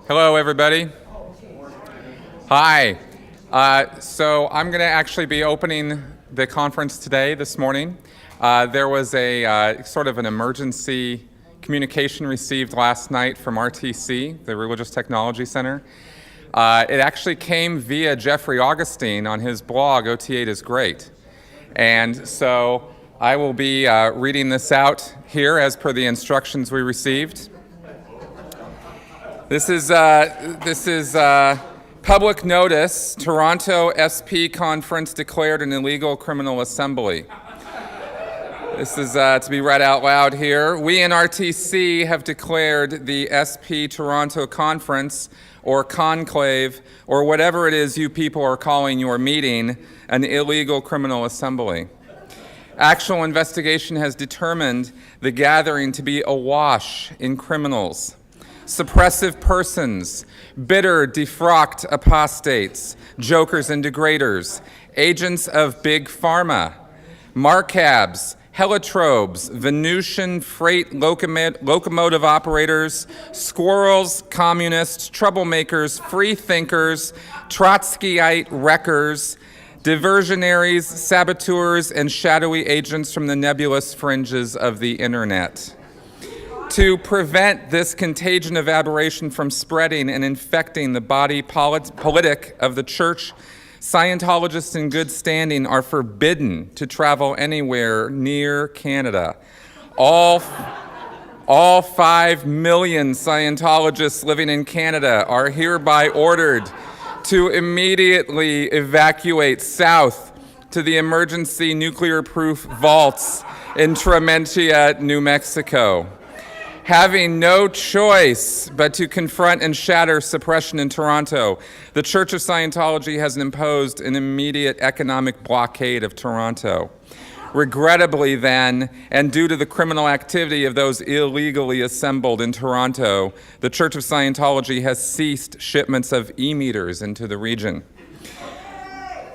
Hello, everybody. Hi. So I'm going to actually be opening the conference today, this morning. There was a sort of an emergency communication received last night from RTC, the Religious Technology Center. It actually came via Jeffrey Augustine on his blog, OT8 is Great. And so I will be reading this out here as per the instructions we received. This is public notice. Toronto SP conference declared an illegal criminal assembly. This is to be read out loud here. We in RTC have declared the SP Toronto conference or conclave or whatever it is you people are calling your meeting an illegal criminal assembly. Actual investigation has determined the gathering to be awash in criminals, suppressive persons, bitter, defrocked apostates, jokers and degraders, agents of Big Pharma, marcabs, helitrobes, Venusian freight locomotive operators, squirrels, communists, troublemakers, free thinkers, Trotskyite wreckers, diversionaries, saboteurs, and shadowy agents from the nebulous fringes of the internet. To prevent this contagion of aberration from spreading and infecting the body politic of the church, Scientologists in good standing are forbidden to travel anywhere near Canada. All 5 million Scientologists living in Canada are hereby ordered to immediately evacuate south to the emergency nuclear-proof vaults in Trementia, New Mexico. Having no choice but to confront and shatter suppression in Toronto, the Church of Scientology has imposed an immediate economic blockade of Toronto. Regrettably then, and due to the criminal activity of those illegally assembled in Toronto, the Church of Scientology has ceased shipments of e-meters into the region.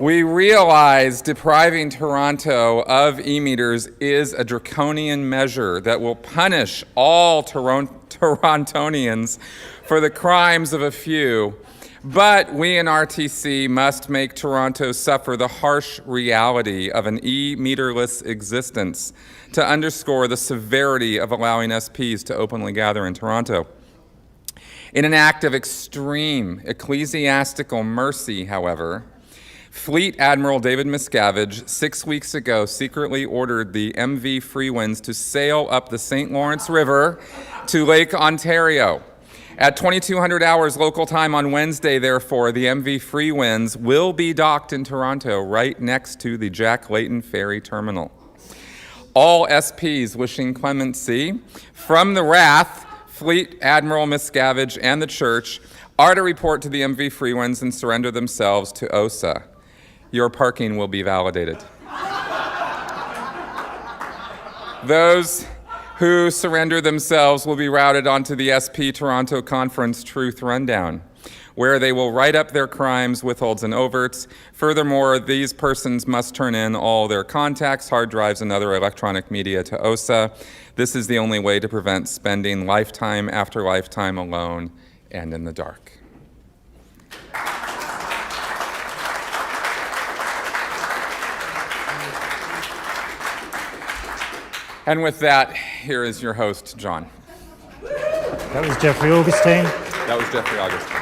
We realize depriving Toronto of e-meters is a draconian measure that will punish all Torontonians for the crimes of a few, but we in RTC must make Toronto suffer the harsh reality of an e-meterless existence to underscore the severity of allowing SPs to openly gather in Toronto. In an act of extreme ecclesiastical mercy, however, Fleet Admiral David Miscavige 6 weeks ago secretly ordered the MV Freewinds to sail up the St. Lawrence River to Lake Ontario. At 2200 hours local time on Wednesday, therefore, the MV Freewinds will be docked in Toronto right next to the Jack Layton Ferry Terminal. All SPs wishing clemency from the wrath, Fleet Admiral Miscavige and the Church are to report to the MV Freewinds and surrender themselves to OSA. Your parking will be validated. Those who surrender themselves will be routed onto the SP Toronto Conference Truth Rundown, where they will write up their crimes, withholds, and overts. Furthermore, these persons must turn in all their contacts, hard drives, and other electronic media to OSA. This is the only way to prevent spending lifetime after lifetime alone and in the dark. And with that, here is your host, John. That was Jeffrey Augustine. That was Jeffrey Augustine.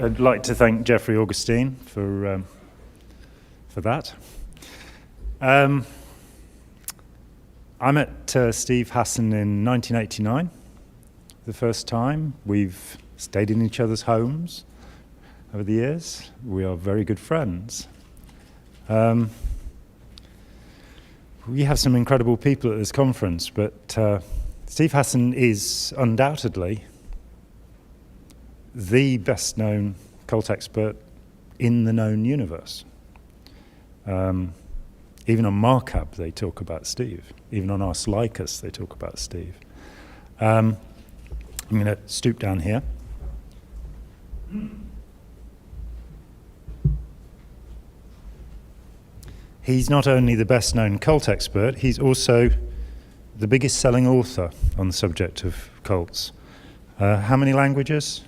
I'd like to thank Jeffrey Augustine for that. I met Steve Hassan in 1989, the first time. We've stayed in each other's homes over the years. We are very good friends. We have some incredible people at this conference, but Steve Hassan is undoubtedly the best-known cult expert in the known universe. Even on Markup, they talk about Steve. Even on Ask Like Us, they talk about Steve. I'm going to stoop down here. He's not only the best-known cult expert, he's also the biggest-selling author on the subject of cults. How many languages?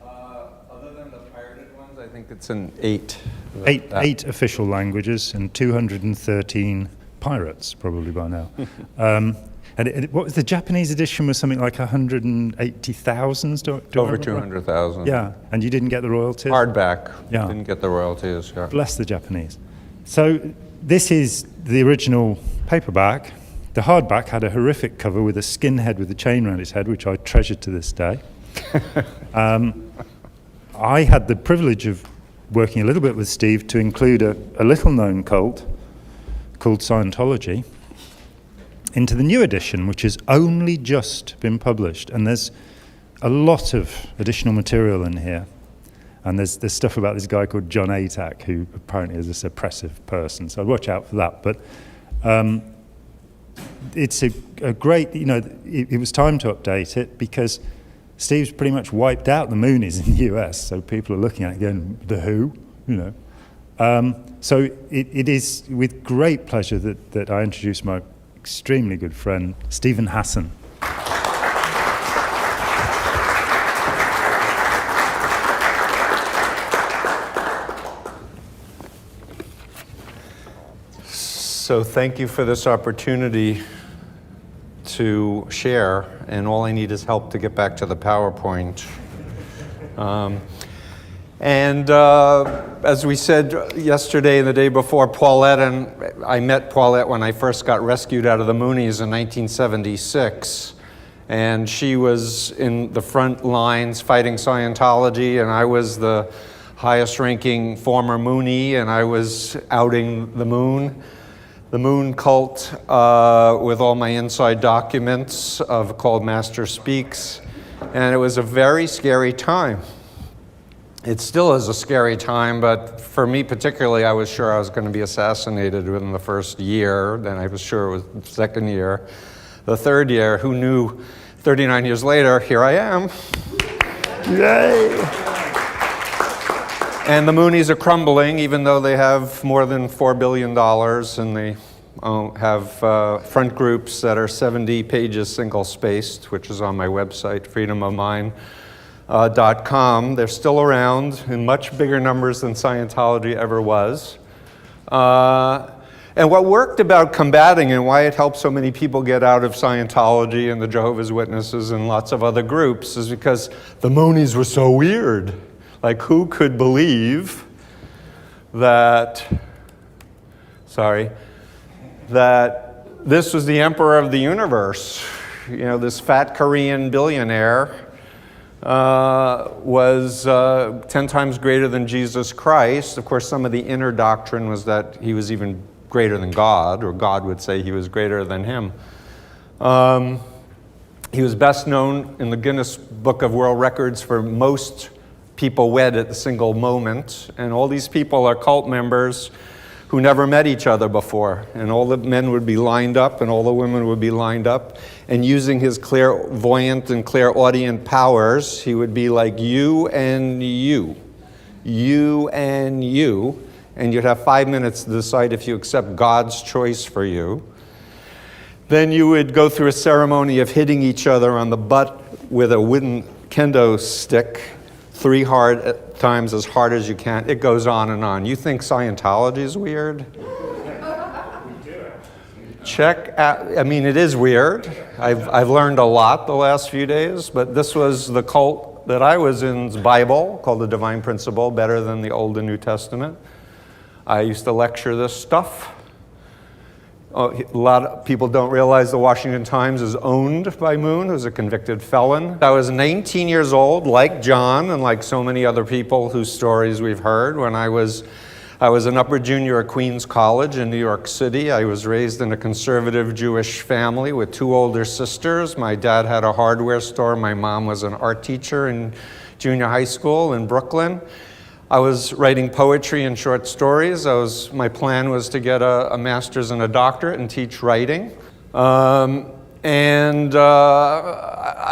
Other than the pirated ones, I think it's in 8. Eight official languages and 213 pirates, probably by now. What was the Japanese edition? Was something like 180,000? Over 200,000. Yeah, and you didn't get the royalties? Hardback. Yeah. Didn't get the royalties. Yeah. Bless the Japanese. So this is the original paperback. The hardback had a horrific cover with a skinhead with a chain around his head, which I treasure to this day. I had the privilege of working a little bit with Steve to include a little-known cult called Scientology into the new edition, which has only just been published. And there's a lot of additional material in here. And there's stuff about this guy called John Atack, who apparently is a suppressive person. So I'd watch out for that. But it's a great, it was time to update it because Steve's pretty much wiped out the Moonies in the US. So people are looking at it going, the who, So it is with great pleasure that I introduce my extremely good friend, Steve Hassan. So thank you for this opportunity to share, and all I need is help to get back to the PowerPoint. As we said yesterday and the day before, Paulette and I met Paulette when I first got rescued out of the Moonies in 1976. And she was in the front lines fighting Scientology, and I was the highest ranking former Moonie, and I was outing the Moon cult with all my inside documents called Master Speaks. And it was a very scary time. It still is a scary time, but for me particularly, I was sure I was going to be assassinated within the first year. Then I was sure it was the second year. The third year, who knew 39 years later, here I am. Yay! And the Moonies are crumbling, even though they have more than $4 billion, and they have front groups that are 70 pages single-spaced, which is on my website, freedomofmind.com. They're still around in much bigger numbers than Scientology ever was. And what worked about combating and why it helped so many people get out of Scientology and the Jehovah's Witnesses and lots of other groups is because the Moonies were so weird. Like, who could believe that this was the emperor of the universe? This fat Korean billionaire was 10 times greater than Jesus Christ. Of course, some of the inner doctrine was that he was even greater than God, or God would say he was greater than him. He was best known in the Guinness Book of World Records for most people wed at a single moment, and all these people are cult members who never met each other before, and all the men would be lined up and all the women would be lined up, and using his clairvoyant and clairaudient powers, he would be like, you and you, and you'd have 5 minutes to decide if you accept God's choice for you. Then you would go through a ceremony of hitting each other on the butt with a wooden kendo stick 3 times as hard as you can. It goes on and on. You think Scientology is weird? Check out, it is weird. I've learned a lot the last few days, but this was the cult that I was in's Bible, called the Divine Principle, better than the Old and New Testament. I used to lecture this stuff. A lot of people don't realize the Washington Times is owned by Moon, who's a convicted felon. I was 19 years old, like John and like so many other people whose stories we've heard, when I was an upper junior at Queens College in New York City. I was raised in a conservative Jewish family with 2 older sisters. My dad had a hardware store. My mom was an art teacher in junior high school in Brooklyn. I was writing poetry and short stories. My plan was to get a master's and a doctorate and teach writing. I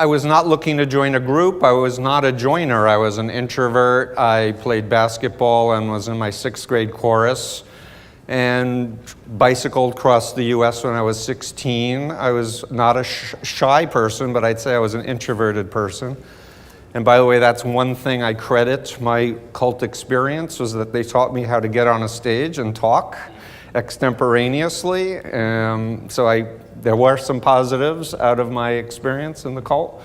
was not looking to join a group. I was not a joiner. I was an introvert. I played basketball and was in my 6th grade chorus. and bicycled across the US when I was 16. I was not a shy person, but I'd say I was an introverted person. And by the way, that's one thing I credit my cult experience, was that they taught me how to get on a stage and talk extemporaneously. There were some positives out of my experience in the cult.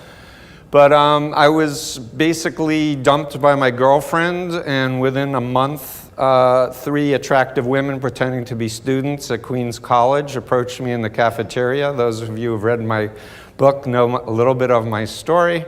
But I was basically dumped by my girlfriend, and within a month, 3 attractive women pretending to be students at Queens College approached me in the cafeteria. Those of you who've read my book know a little bit of my story.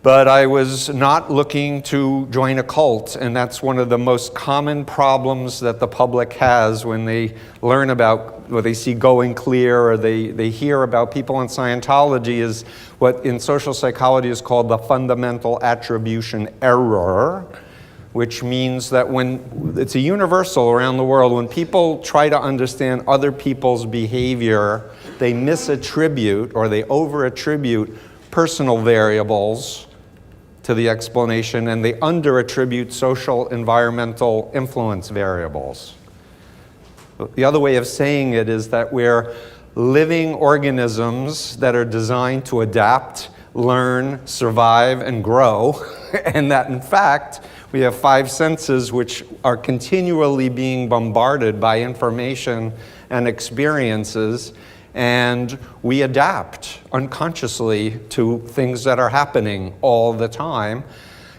But I was not looking to join a cult, and that's one of the most common problems that the public has when they learn about, or they see Going Clear, or they hear about people in Scientology, is what in social psychology is called the fundamental attribution error, which means that when it's a universal around the world, when people try to understand other people's behavior, they misattribute or they overattribute personal variables to the explanation, and they underattribute social environmental influence variables. The other way of saying it is that we're living organisms that are designed to adapt, learn, survive, and grow, and that in fact, we have 5 senses which are continually being bombarded by information and experiences, and we adapt unconsciously to things that are happening all the time.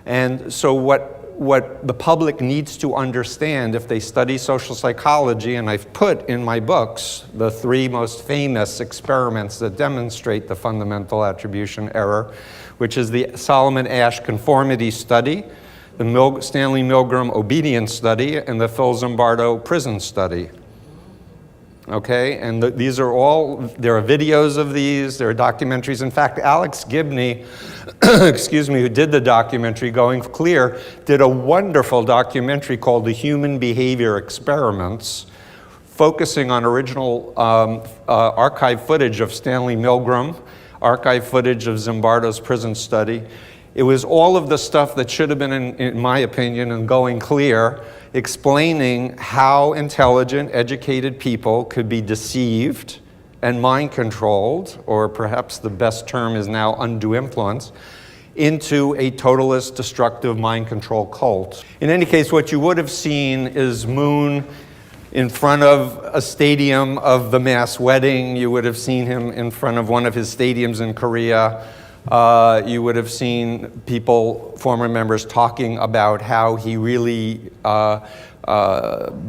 And so what the public needs to understand if they study social psychology, and I've put in my books the 3 most famous experiments that demonstrate the fundamental attribution error, which is the Solomon Asch conformity study, the Stanley Milgram obedience study, and the Phil Zimbardo prison study. Okay, and these are all, there are videos of these, there are documentaries. In fact, Alex Gibney, excuse me, who did the documentary Going Clear, did a wonderful documentary called The Human Behavior Experiments, focusing on original archive footage of Stanley Milgram, archive footage of Zimbardo's prison study. It was all of the stuff that should have been, in my opinion, in Going Clear, explaining how intelligent, educated people could be deceived and mind-controlled, or perhaps the best term is now undue influence, into a totalist, destructive mind control cult. In any case, what you would have seen is Moon in front of a stadium of the mass wedding. You would have seen him in front of one of his stadiums in Korea. You would have seen people, former members, talking about how he really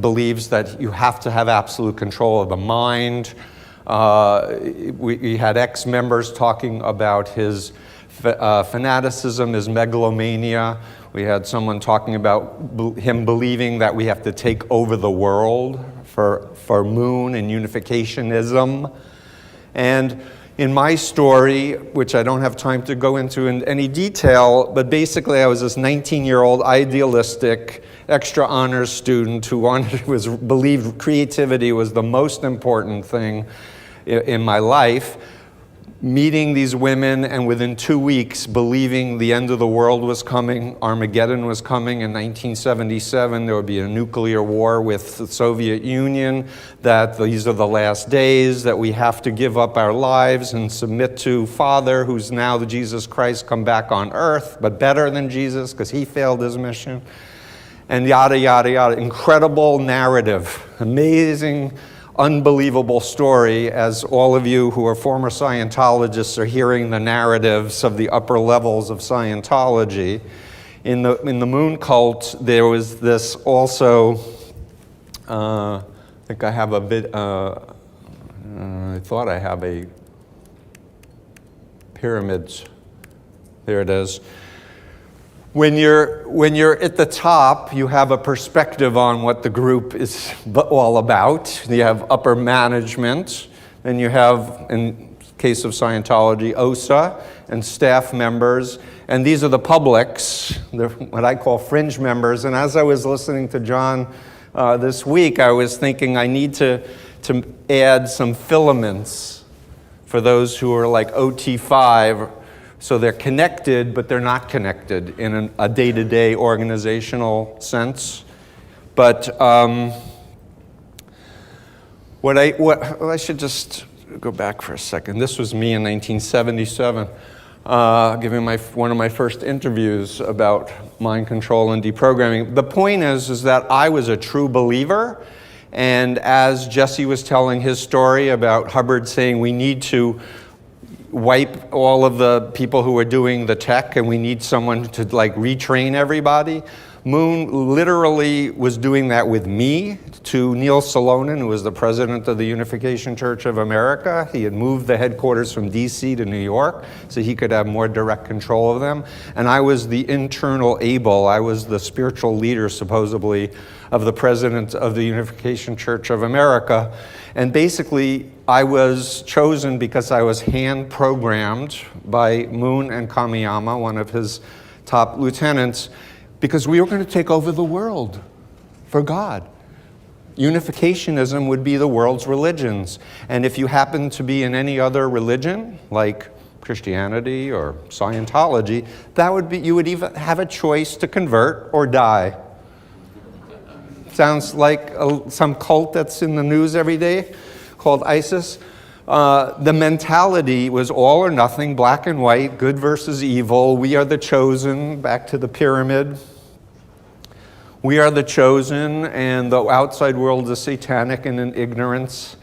believes that you have to have absolute control of the mind. We had ex-members talking about his fanaticism, his megalomania. We had someone talking about him believing that we have to take over the world for Moon and unificationism. And in my story, which I don't have time to go into in any detail, but basically I was this 19-year-old idealistic, extra honors student who believed creativity was the most important thing in my life, meeting these women, and within 2 weeks believing the end of the world was coming, Armageddon was coming in 1977, there would be a nuclear war with the Soviet Union, that these are the last days, that we have to give up our lives and submit to Father, who's now the Jesus Christ come back on earth, but better than Jesus because he failed his mission, and yada, yada, yada. Incredible narrative, amazing, unbelievable story, as all of you who are former Scientologists are hearing the narratives of the upper levels of Scientology. In the Moon cult, there was this also, I think I have a bit, I thought I have a pyramids. There it is. When you're at the top, you have a perspective on what the group is all about. You have upper management, then you have, in case of Scientology, OSA and staff members, and these are the publics, they're what I call fringe members. And as I was listening to Jon this week, I was thinking I need to add some filaments for those who are like OT5. So they're connected, but they're not connected in a day-to-day organizational sense. But I should just go back for a second. This was me in 1977, giving one of my first interviews about mind control and deprogramming. The point is that I was a true believer, and as Jesse was telling his story about Hubbard saying we need to wipe all of the people who are doing the tech and we need someone to like retrain everybody, Moon literally was doing that with me to Neil Salonen, who was the president of the Unification Church of America. He had moved the headquarters from DC to New York so he could have more direct control of them. And I was the internal able, I was the spiritual leader, supposedly, of the president of the Unification Church of America. And basically, I was chosen because I was hand-programmed by Moon and Kamiyama, one of his top lieutenants, because we were going to take over the world for God. Unificationism would be the world's religions. And if you happen to be in any other religion, like Christianity or Scientology, that would be, you would even have a choice to convert or die. Sounds like some cult that's in the news every day called ISIS. The mentality was all or nothing, black and white, good versus evil. We are the chosen, back to the pyramid. We are the chosen, and the outside world is satanic and in ignorance.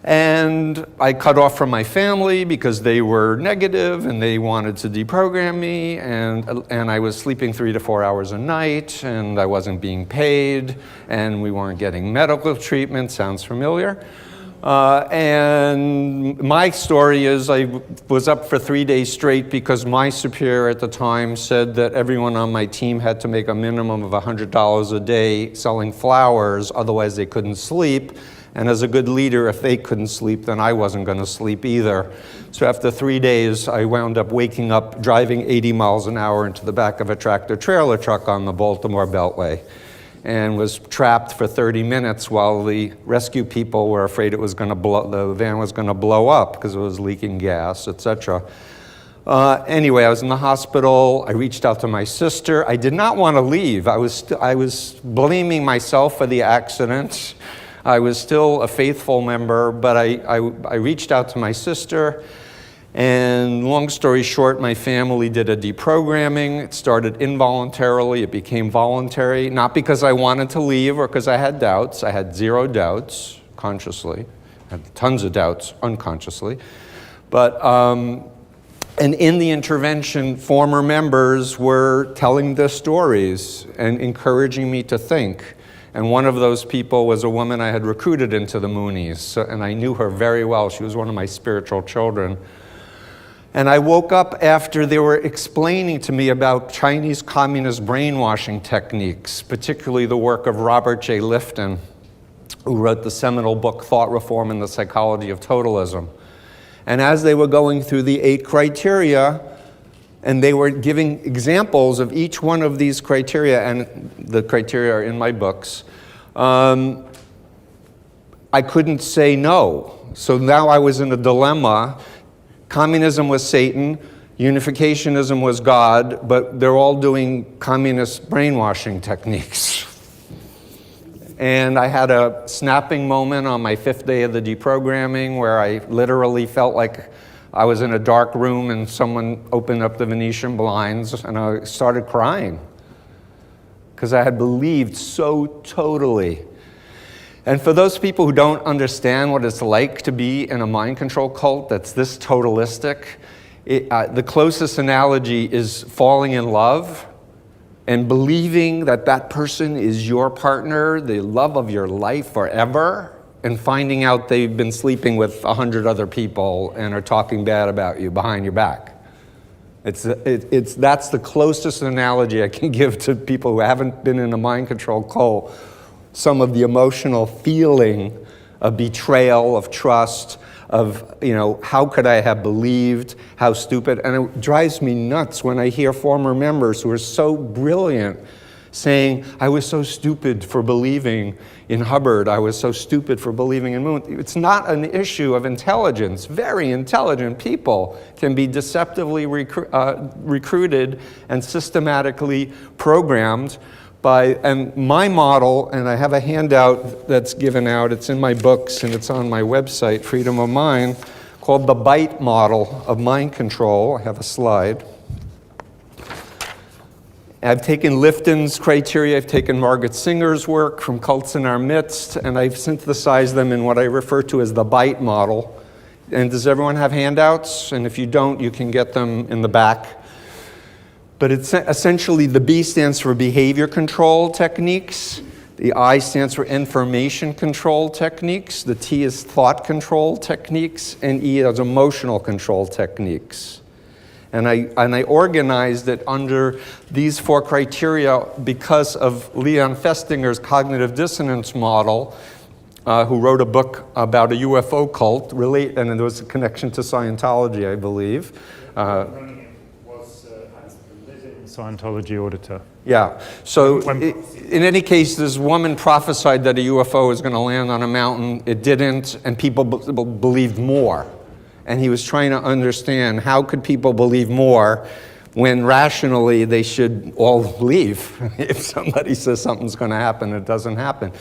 And I cut off from my family because they were negative and they wanted to deprogram me, and I was sleeping 3 to 4 hours a night, and I wasn't being paid, and we weren't getting medical treatment. Sounds familiar? And my story is I was up for 3 days straight because my superior at the time said that everyone on my team had to make a minimum of $100 a day selling flowers, otherwise they couldn't sleep. And as a good leader, if they couldn't sleep, then I wasn't going to sleep either. So after 3 days, I wound up waking up, driving 80 miles an hour into the back of a tractor-trailer truck on the Baltimore Beltway, and was trapped for 30 minutes while the rescue people were afraid it was going to blow, the van was going to blow up because it was leaking gas, etc. Anyway, I was in the hospital. I reached out to my sister. I did not want to leave. I was blaming myself for the accident. I was still a faithful member, but I reached out to my sister. And long story short, my family did a deprogramming. It started involuntarily, it became voluntary, not because I wanted to leave or because I had doubts. I had 0 doubts consciously, I had tons of doubts unconsciously. But, and in the intervention, former members were telling their stories and encouraging me to think. And one of those people was a woman I had recruited into the Moonies, and I knew her very well. She was one of my spiritual children. And I woke up after they were explaining to me about Chinese communist brainwashing techniques, particularly the work of Robert J. Lifton, who wrote the seminal book, Thought Reform and the Psychology of Totalism. And as they were going through the 8 criteria, and they were giving examples of each one of these criteria, and the criteria are in my books, I couldn't say no. So now I was in a dilemma. Communism was Satan, unificationism was God, but they're all doing communist brainwashing techniques. And I had a snapping moment on my 5th day of the deprogramming where I literally felt like I was in a dark room and someone opened up the Venetian blinds, and I started crying because I had believed so totally. And for those people who don't understand what it's like to be in a mind control cult that's this totalistic, the closest analogy is falling in love and believing that that person is your partner, the love of your life forever, and finding out they've been sleeping with 100 other people and are talking bad about you behind your back. That's the closest analogy I can give to people who haven't been in a mind control cult. Some of the emotional feeling of betrayal, of trust, of, how could I have believed, how stupid. And it drives me nuts when I hear former members who are so brilliant saying, I was so stupid for believing in Hubbard, I was so stupid for believing in Moon. It's not an issue of intelligence. Very intelligent people can be deceptively recruited and systematically programmed and my model, and I have a handout that's given out, it's in my books and it's on my website, Freedom of Mind, called the BITE model of mind control. I have a slide. I've taken Lifton's criteria, I've taken Margaret Singer's work from Cults in Our Midst, and I've synthesized them in what I refer to as the BITE model. And does everyone have handouts? And if you don't, you can get them in the back. But it's essentially, the B stands for behavior control techniques, the I stands for information control techniques, the T is thought control techniques, and E is emotional control techniques. And I organized it under these 4 criteria because of Leon Festinger's cognitive dissonance model, who wrote a book about a UFO cult, and there was a connection to Scientology, I believe. Scientology auditor. Yeah. So in any case, this woman prophesied that a UFO was going to land on a mountain. It didn't, and people believed more. And he was trying to understand, how could people believe more when rationally they should all leave? If somebody says something's going to happen, it doesn't happen.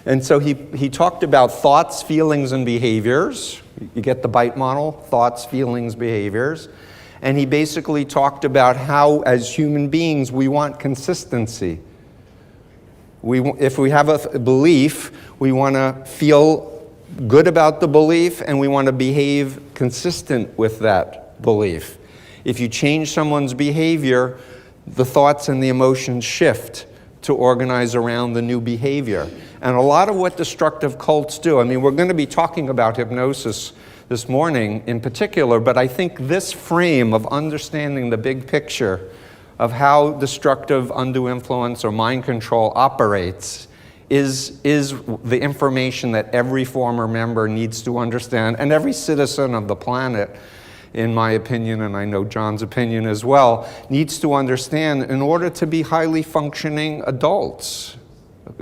And so he talked about thoughts, feelings, and behaviors. You get the BITE model, thoughts, feelings, behaviors. And he basically talked about how, as human beings, we want consistency. If we have a belief, we want to feel good about the belief, and we want to behave consistent with that belief. If you change someone's behavior, the thoughts and the emotions shift to organize around the new behavior. And a lot of what destructive cults do, I mean, we're going to be talking about hypnosis this morning in particular, but I think this frame of understanding the big picture of how destructive undue influence or mind control operates is the information that every former member needs to understand, and every citizen of the planet, in my opinion, and I know John's opinion as well, needs to understand in order to be highly functioning adults,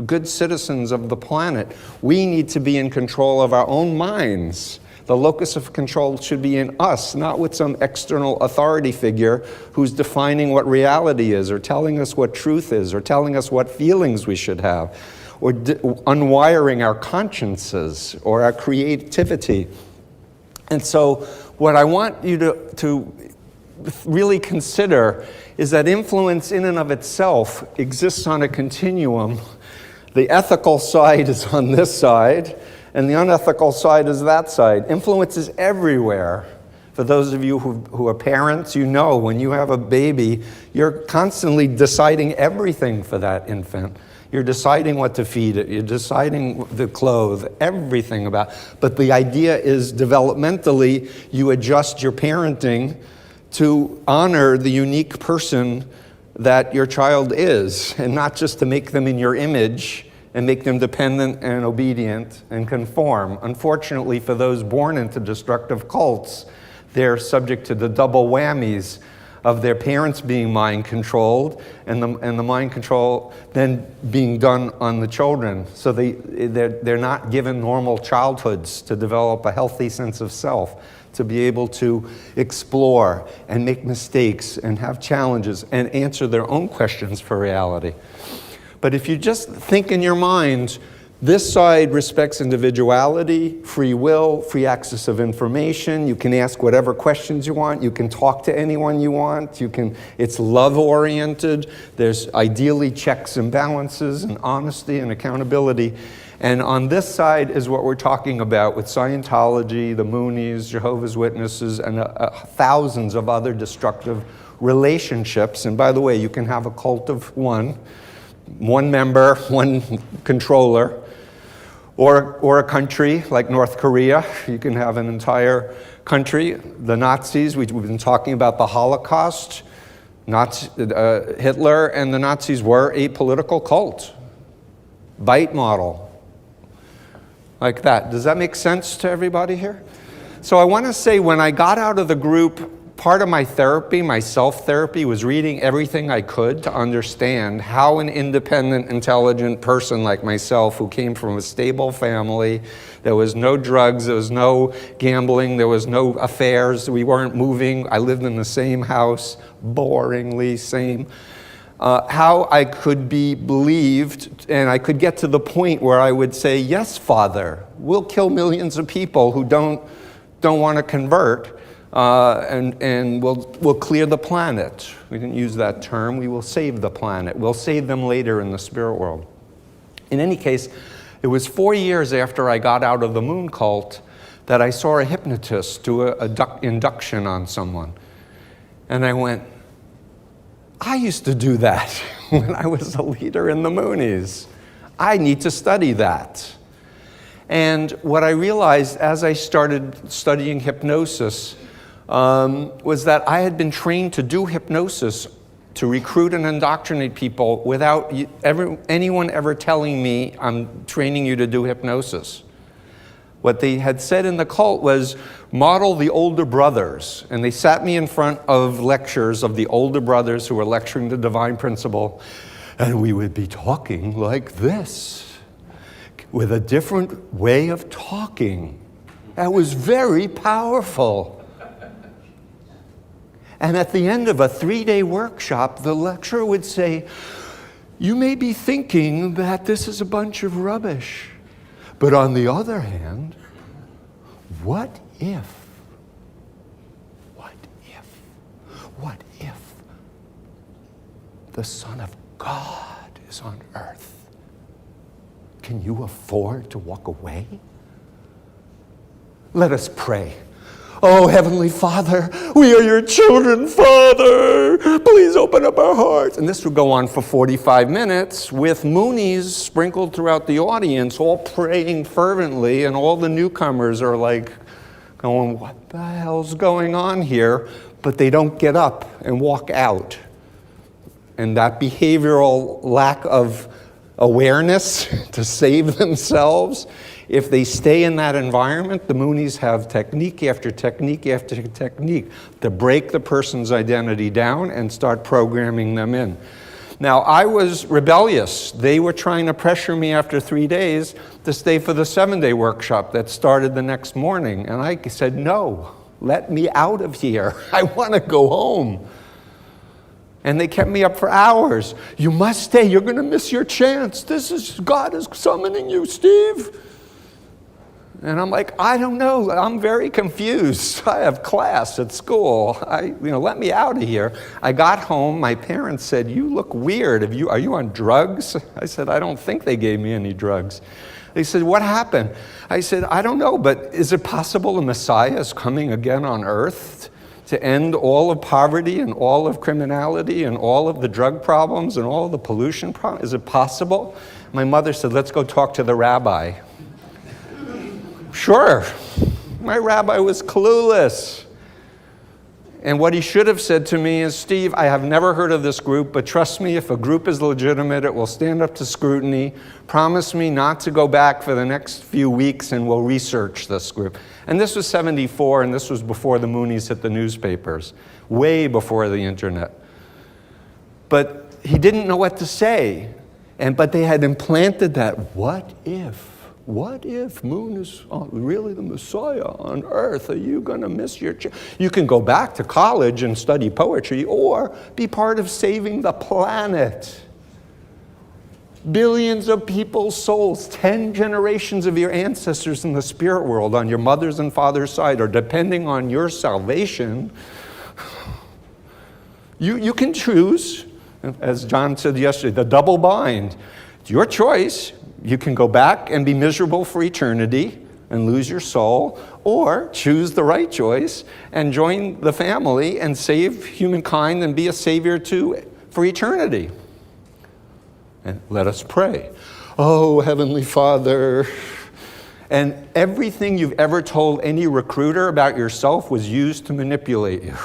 good citizens of the planet. We need to be in control of our own minds. The locus of control should be in us, not with some external authority figure who's defining what reality is, or telling us what truth is, or telling us what feelings we should have, or unwiring our consciences or our creativity. And so what I want you to really consider is that influence in and of itself exists on a continuum. The ethical side is on this side, and the unethical side is that side. Influence is everywhere. For those of you who are parents, you know when you have a baby, you're constantly deciding everything for that infant. You're deciding what to feed it, you're deciding the clothes, everything about. But the idea is developmentally, you adjust your parenting to honor the unique person that your child is, and not just to make them in your image and make them dependent and obedient and conform. Unfortunately, for those born into destructive cults, they're subject to the double whammies of their parents being mind-controlled and the mind control then being done on the children. So they're not given normal childhoods to develop a healthy sense of self, to be able to explore and make mistakes and have challenges and answer their own questions for reality. But if you just think in your mind, this side respects individuality, free will, free access of information. You can ask whatever questions you want. You can talk to anyone you want. It's love-oriented. There's ideally checks and balances and honesty and accountability. And on this side is what we're talking about with Scientology, the Moonies, Jehovah's Witnesses, and thousands of other destructive relationships. And by the way, you can have a cult of one member, one controller, or a country like North Korea. You can have an entire country. The Nazis, we've been talking about the Holocaust. Hitler and the Nazis were a political cult. BITE model. Like that. Does that make sense to everybody here? So I want to say, when I got out of the group, part of my therapy, my self-therapy, was reading everything I could to understand how an independent, intelligent person like myself, who came from a stable family, there was no drugs, there was no gambling, there was no affairs, we weren't moving, I lived in the same house, boringly same. how I could be believed, and I could get to the point where I would say, yes, Father, we'll kill millions of people who don't want to convert, and we'll clear the planet. We didn't use that term. We will save the planet. We'll save them later in the spirit world. In any case, it was 4 years after I got out of the moon cult that I saw a hypnotist do an induction on someone. And I went, I used to do that when I was a leader in the Moonies. I need to study that. And what I realized as I started studying hypnosis was that I had been trained to do hypnosis, to recruit and indoctrinate people without anyone ever telling me, I'm training you to do hypnosis. What they had said in the cult was, model the older brothers. And they sat me in front of lectures of the older brothers who were lecturing the divine principle, and we would be talking like this, with a different way of talking. That was very powerful. And at the end of a 3-day workshop, the lecturer would say, you may be thinking that this is a bunch of rubbish. But on the other hand, what if the Son of God is on earth? Can you afford to walk away? Let us pray. Oh, Heavenly Father, we are your children, Father. Please open up our hearts. And this would go on for 45 minutes with Moonies sprinkled throughout the audience, all praying fervently, and all the newcomers are like going, what the hell's going on here? But they don't get up and walk out. And that behavioral lack of awareness to save themselves, if they stay in that environment, the Moonies have technique after technique after technique to break the person's identity down and start programming them in. Now, I was rebellious. They were trying to pressure me after 3 days to stay for the 7-day workshop that started the next morning. And I said, no, let me out of here. I want to go home. And they kept me up for hours. You must stay. You're going to miss your chance. God is summoning you, Steve. And I'm like, I don't know. I'm very confused. I have class at school. Let me out of here. I got home. My parents said, you look weird. Are you on drugs? I said, I don't think they gave me any drugs. They said, what happened? I said, I don't know, but is it possible the Messiah is coming again on earth to end all of poverty and all of criminality and all of the drug problems and all of the pollution problems? Is it possible? My mother said, let's go talk to the rabbi. Sure. My rabbi was clueless. And what he should have said to me is, Steve, I have never heard of this group, but trust me, if a group is legitimate, it will stand up to scrutiny. Promise me not to go back for the next few weeks and we'll research this group. And this was 74, and this was before the Moonies hit the newspapers, way before the internet. But he didn't know what to say. But they had implanted that, what if? What if Moon is really the Messiah on earth? Are you going to miss your chance? You can go back to college and study poetry or be part of saving the planet. Billions of people's souls, 10 generations of your ancestors in the spirit world on your mother's and father's side are depending on your salvation. You can choose, as John said yesterday, the double bind. It's your choice. You can go back and be miserable for eternity and lose your soul, or choose the right choice and join the family and save humankind and be a savior for eternity. And let us pray. Oh, Heavenly Father. And everything you've ever told any recruiter about yourself was used to manipulate you.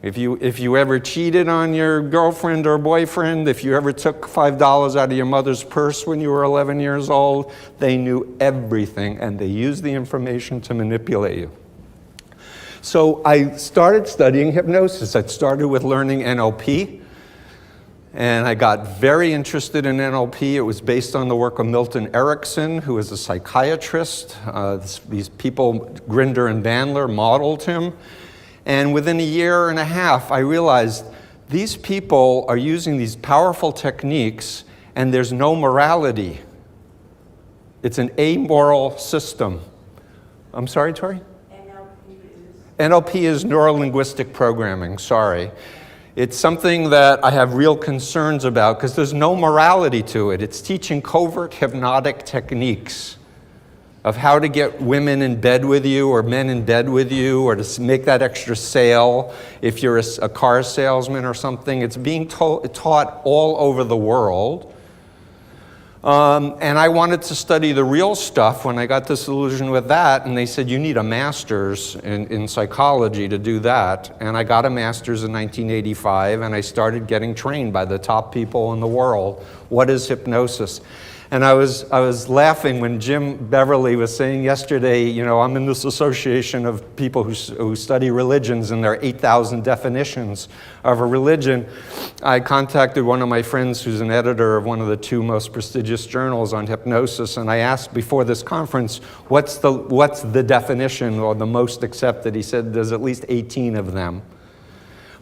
If you ever cheated on your girlfriend or boyfriend, if you ever took $5 out of your mother's purse when you were 11 years old, they knew everything, and they used the information to manipulate you. So I started studying hypnosis. I started with learning NLP, and I got very interested in NLP. It was based on the work of Milton Erickson, who is a psychiatrist. These people, Grinder and Bandler, modeled him. And within a year and a half, I realized these people are using these powerful techniques and there's no morality. It's an amoral system. I'm sorry, Tori? NLP is neuro-linguistic programming, sorry. It's something that I have real concerns about because there's no morality to it. It's teaching covert hypnotic techniques of how to get women in bed with you or men in bed with you or to make that extra sale if you're a car salesman or something. It's being taught all over the world. And I wanted to study the real stuff when I got disillusioned with that, and they said, you need a master's in psychology to do that. And I got a master's in 1985, and I started getting trained by the top people in the world. What is hypnosis? And I was laughing when Jim Beverly was saying yesterday, you know, I'm in this association of people who study religions, and there are 8,000 definitions of a religion. I contacted one of my friends who's an editor of one of the 2 most prestigious journals on hypnosis, and I asked before this conference, what's the definition or the most accepted? He said there's at least 18 of them.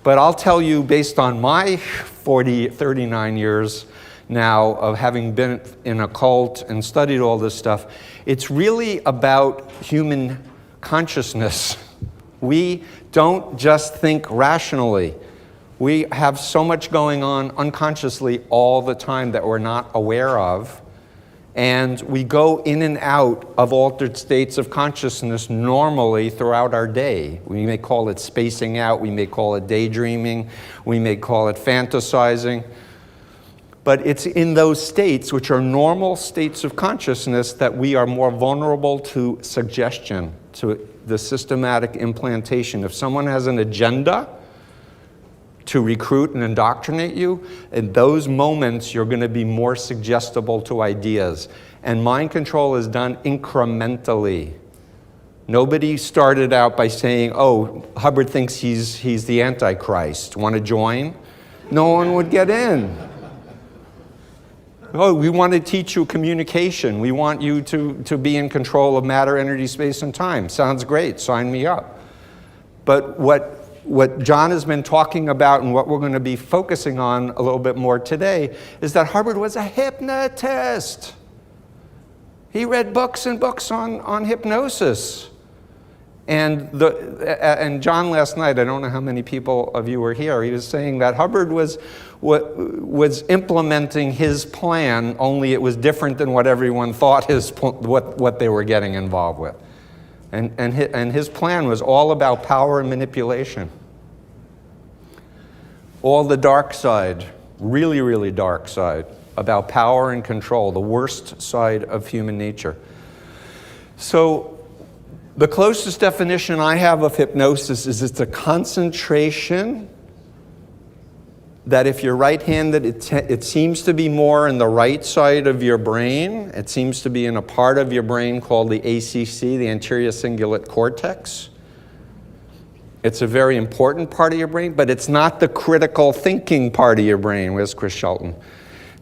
But I'll tell you, based on my 39 years now of having been in a cult and studied all this stuff, it's really about human consciousness. We don't just think rationally. We have so much going on unconsciously all the time that we're not aware of. And we go in and out of altered states of consciousness normally throughout our day. We may call it spacing out, we may call it daydreaming, we may call it fantasizing. But it's in those states, which are normal states of consciousness, that we are more vulnerable to suggestion, to the systematic implantation. If someone has an agenda to recruit and indoctrinate you, in those moments you're going to be more suggestible to ideas. And mind control is done incrementally. Nobody started out by saying, oh, Hubbard thinks he's the Antichrist. Want to join? No one would get in. Oh, we want to teach you communication. We want you to be in control of matter, energy, space, and time. Sounds great. Sign me up. But what John has been talking about and what we're going to be focusing on a little bit more today is that Hubbard was a hypnotist. He read books and books on hypnosis. And John last night, I don't know how many people of you were here, he was saying that Hubbard was implementing his plan, only it was different than what everyone thought what they were getting involved with. And his plan was all about power and manipulation. All the dark side, really, really dark side, about power and control, the worst side of human nature. So the closest definition I have of hypnosis is it's a concentration that if you're right-handed, it seems to be more in the right side of your brain. It seems to be in a part of your brain called the ACC, the anterior cingulate cortex. It's a very important part of your brain, but it's not the critical thinking part of your brain. Where's Chris Shelton?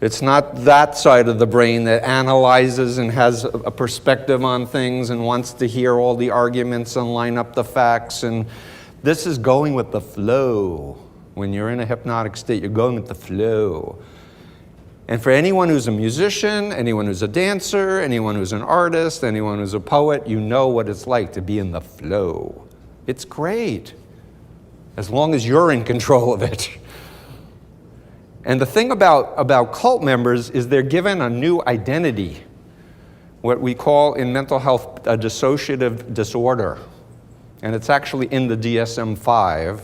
It's not that side of the brain that analyzes and has a perspective on things and wants to hear all the arguments and line up the facts. And this is going with the flow. When you're in a hypnotic state, you're going with the flow. And for anyone who's a musician, anyone who's a dancer, anyone who's an artist, anyone who's a poet, you know what it's like to be in the flow. It's great, as long as you're in control of it. And the thing about cult members is they're given a new identity, what we call in mental health a dissociative disorder. And it's actually in the DSM-5.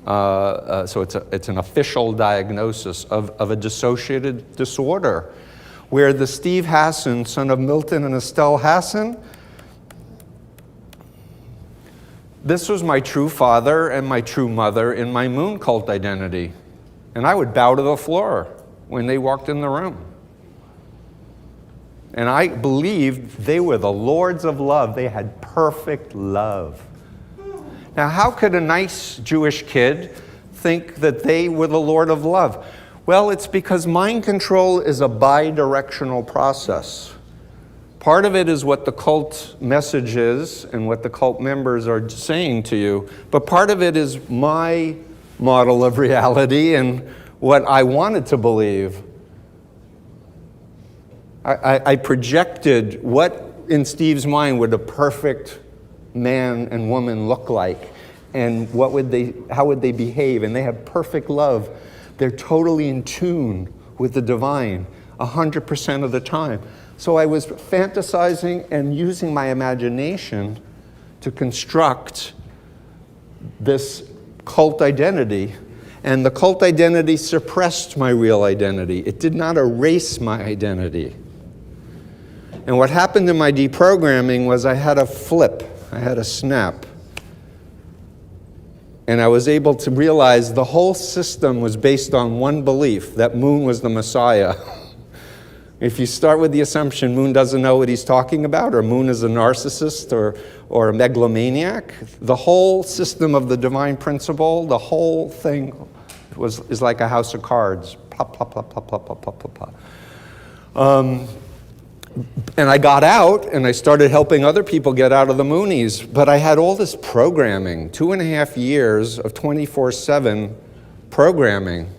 So it's an official diagnosis of a dissociative disorder, where the Steve Hassan, son of Milton and Estelle Hassan, this was my true father and my true mother in my moon cult identity. And I would bow to the floor when they walked in the room. And I believed they were the lords of love. They had perfect love. Now, how could a nice Jewish kid think that they were the Lord of love? Well, it's because mind control is a bi-directional process. Part of it is what the cult message is and what the cult members are saying to you, but part of it is my model of reality and what I wanted to believe. I projected what in Steve's mind would a perfect man and woman look like, and how would they behave, and they have perfect love. They're totally in tune with the divine 100% of the time. So I was fantasizing and using my imagination to construct this cult identity. And the cult identity suppressed my real identity. It did not erase my identity. And what happened in my deprogramming was I had a flip, I had a snap. And I was able to realize the whole system was based on one belief, that Moon was the Messiah. If you start with the assumption Moon doesn't know what he's talking about, or Moon is a narcissist or a megalomaniac, the whole system of the divine principle, the whole thing is like a house of cards. Plop, plop, plop, plop, plop, plop, plop, plop, plop. And I got out, and I started helping other people get out of the Moonies. But I had all this programming, 2.5 years of 24/7 programming.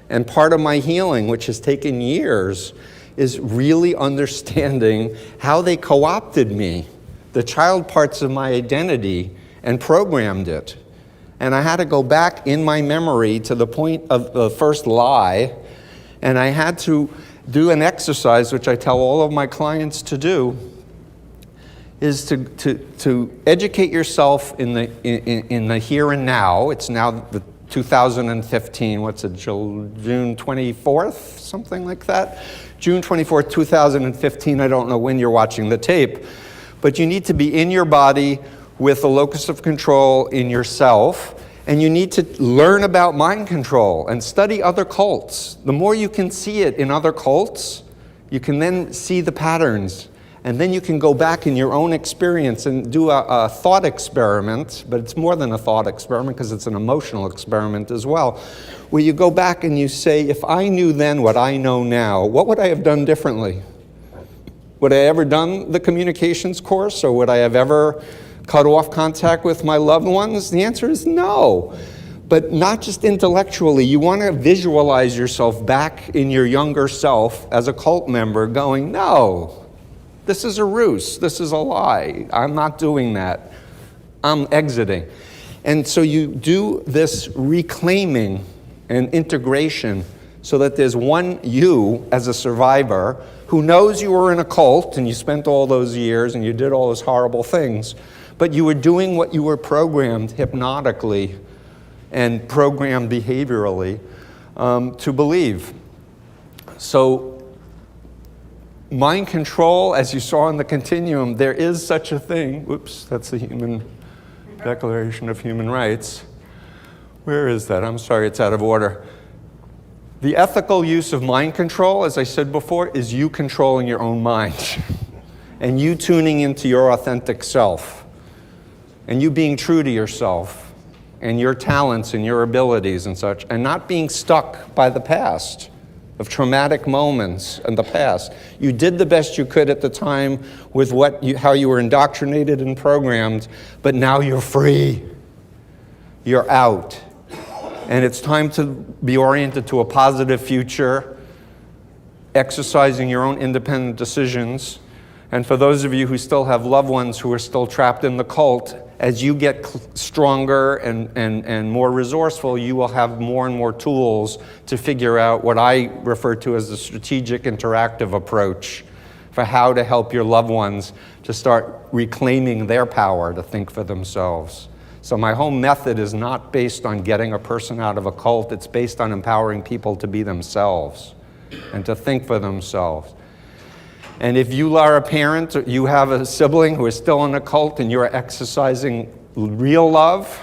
And part of my healing, which has taken years, is really understanding how they co-opted me, the child parts of my identity, and programmed it. And I had to go back in my memory to the point of the first lie, and I had to do an exercise, which I tell all of my clients to do, is to educate yourself in the here and now. It's now the 2015, what's it, June 24th, something like that? June 24th, 2015, I don't know when you're watching the tape, but you need to be in your body with a locus of control in yourself, and you need to learn about mind control and study other cults. The more you can see it in other cults, you can then see the patterns. And then you can go back in your own experience and do a thought experiment, but it's more than a thought experiment because it's an emotional experiment as well, where you go back and you say, if I knew then what I know now, what would I have done differently? Would I ever done the communications course, or would I have ever cut off contact with my loved ones? The answer is no. But not just intellectually. You want to visualize yourself back in your younger self as a cult member going, no. This is a ruse. This is a lie. I'm not doing that. I'm exiting. And so you do this reclaiming and integration so that there's one you as a survivor who knows you were in a cult and you spent all those years and you did all those horrible things, but you were doing what you were programmed hypnotically and programmed behaviorally to believe. So mind control, as you saw in the continuum, there is such a thing. Oops, that's the Human Declaration of Human Rights. Where is that? I'm sorry, it's out of order. The ethical use of mind control, as I said before, is you controlling your own mind and you tuning into your authentic self and you being true to yourself and your talents and your abilities and such, and not being stuck by the past, of traumatic moments in the past. You did the best you could at the time with how you were indoctrinated and programmed, but now you're free. You're out. And it's time to be oriented to a positive future, exercising your own independent decisions. And for those of you who still have loved ones who are still trapped in the cult, as you get stronger and more resourceful, you will have more and more tools to figure out what I refer to as the strategic interactive approach for how to help your loved ones to start reclaiming their power to think for themselves. So my whole method is not based on getting a person out of a cult. It's based on empowering people to be themselves and to think for themselves. And if you are a parent, or you have a sibling who is still in a cult and you're exercising real love,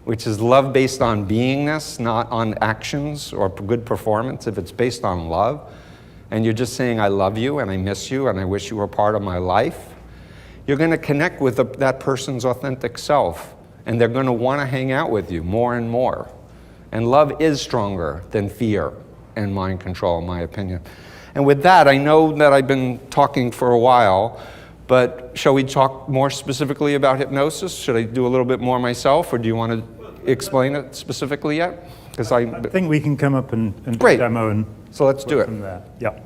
which is love based on beingness, not on actions or good performance, if it's based on love, and you're just saying, I love you and I miss you and I wish you were part of my life, you're going to connect with that person's authentic self, and they're going to want to hang out with you more and more. And love is stronger than fear and mind control, in my opinion. And with that, I know that I've been talking for a while, but shall we talk more specifically about hypnosis? Should I do a little bit more myself, or do you want to? explain it specifically yet? Because I think we can come up and Great. demo and so let's do it. from there. Yeah.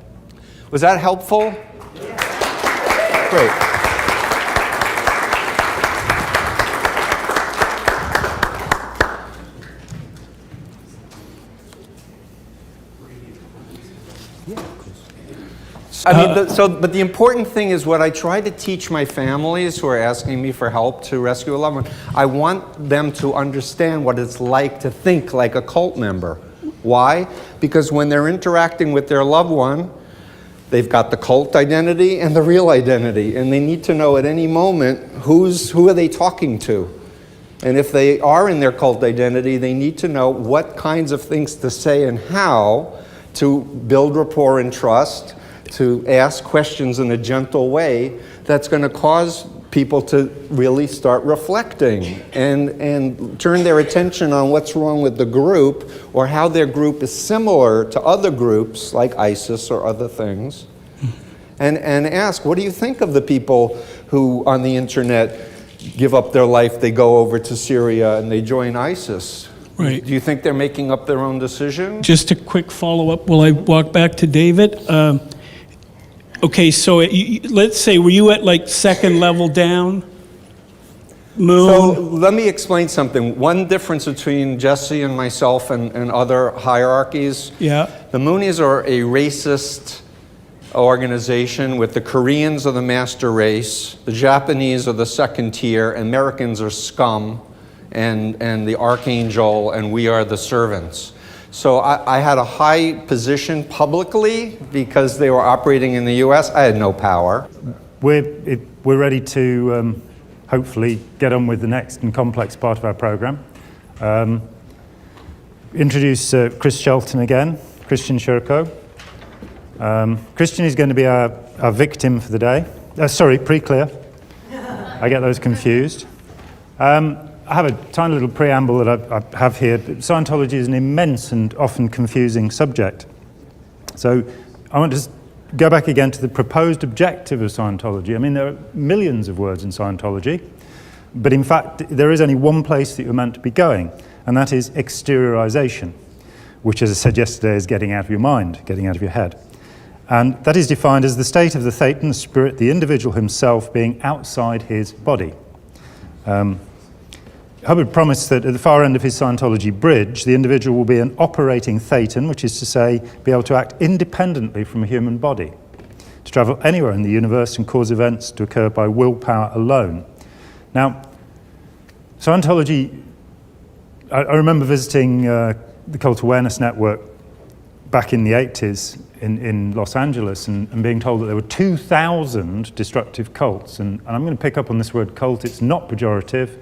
Was that helpful? Great. I mean, but the important thing is what I try to teach my families who are asking me for help to rescue a loved one. I want them to understand what it's like to think like a cult member. Why? Because when they're interacting with their loved one, they've got the cult identity and the real identity, and they need to know at any moment who are they talking to. And if they are in their cult identity, they need to know what kinds of things to say and how to build rapport and trust, to ask questions in a gentle way that's going to cause people to really start reflecting and turn their attention on what's wrong with the group or how their group is similar to other groups like ISIS or other things, and ask, what do you think of the people who on the internet give up their life, they go over to Syria and they join ISIS? Right. Do you think they're making up their own decision? Just a quick follow-up. Will I walk back to David? Okay, so let's say, were you at like second level down? Moon? So let me explain something. One difference between Jesse and myself and other hierarchies, Yeah. the Moonies are a racist organization with the Koreans are the master race, the Japanese are the second tier, Americans are scum, and the archangel, and we are the servants. So I had a high position publicly because they were operating in the US. I had no power. We're ready to hopefully get on with the next and complex part of our program. Introduce Chris Shelton again, Christian Szurko. Christian is going to be our victim for the day. Sorry, pre-clear. I get those confused. I have a tiny little preamble that I have here. Scientology is an immense and often confusing subject. So I want to go back again to the proposed objective of Scientology. I mean, there are millions of words in Scientology, but in fact, there is only one place that you're meant to be going, and that is exteriorization, which, as I said yesterday, is getting out of your mind, getting out of your head. And that is defined as the state of the thetan, the spirit, the individual himself being outside his body. Hubbard promised that at the far end of his Scientology bridge, the individual will be an operating thetan, which is to say, be able to act independently from a human body, to travel anywhere in the universe and cause events to occur by willpower alone. Now, Scientology, I remember visiting the Cult Awareness Network back in the 80s in Los Angeles and being told that there were 2,000 destructive cults. And I'm going to pick up on this word cult. It's not pejorative.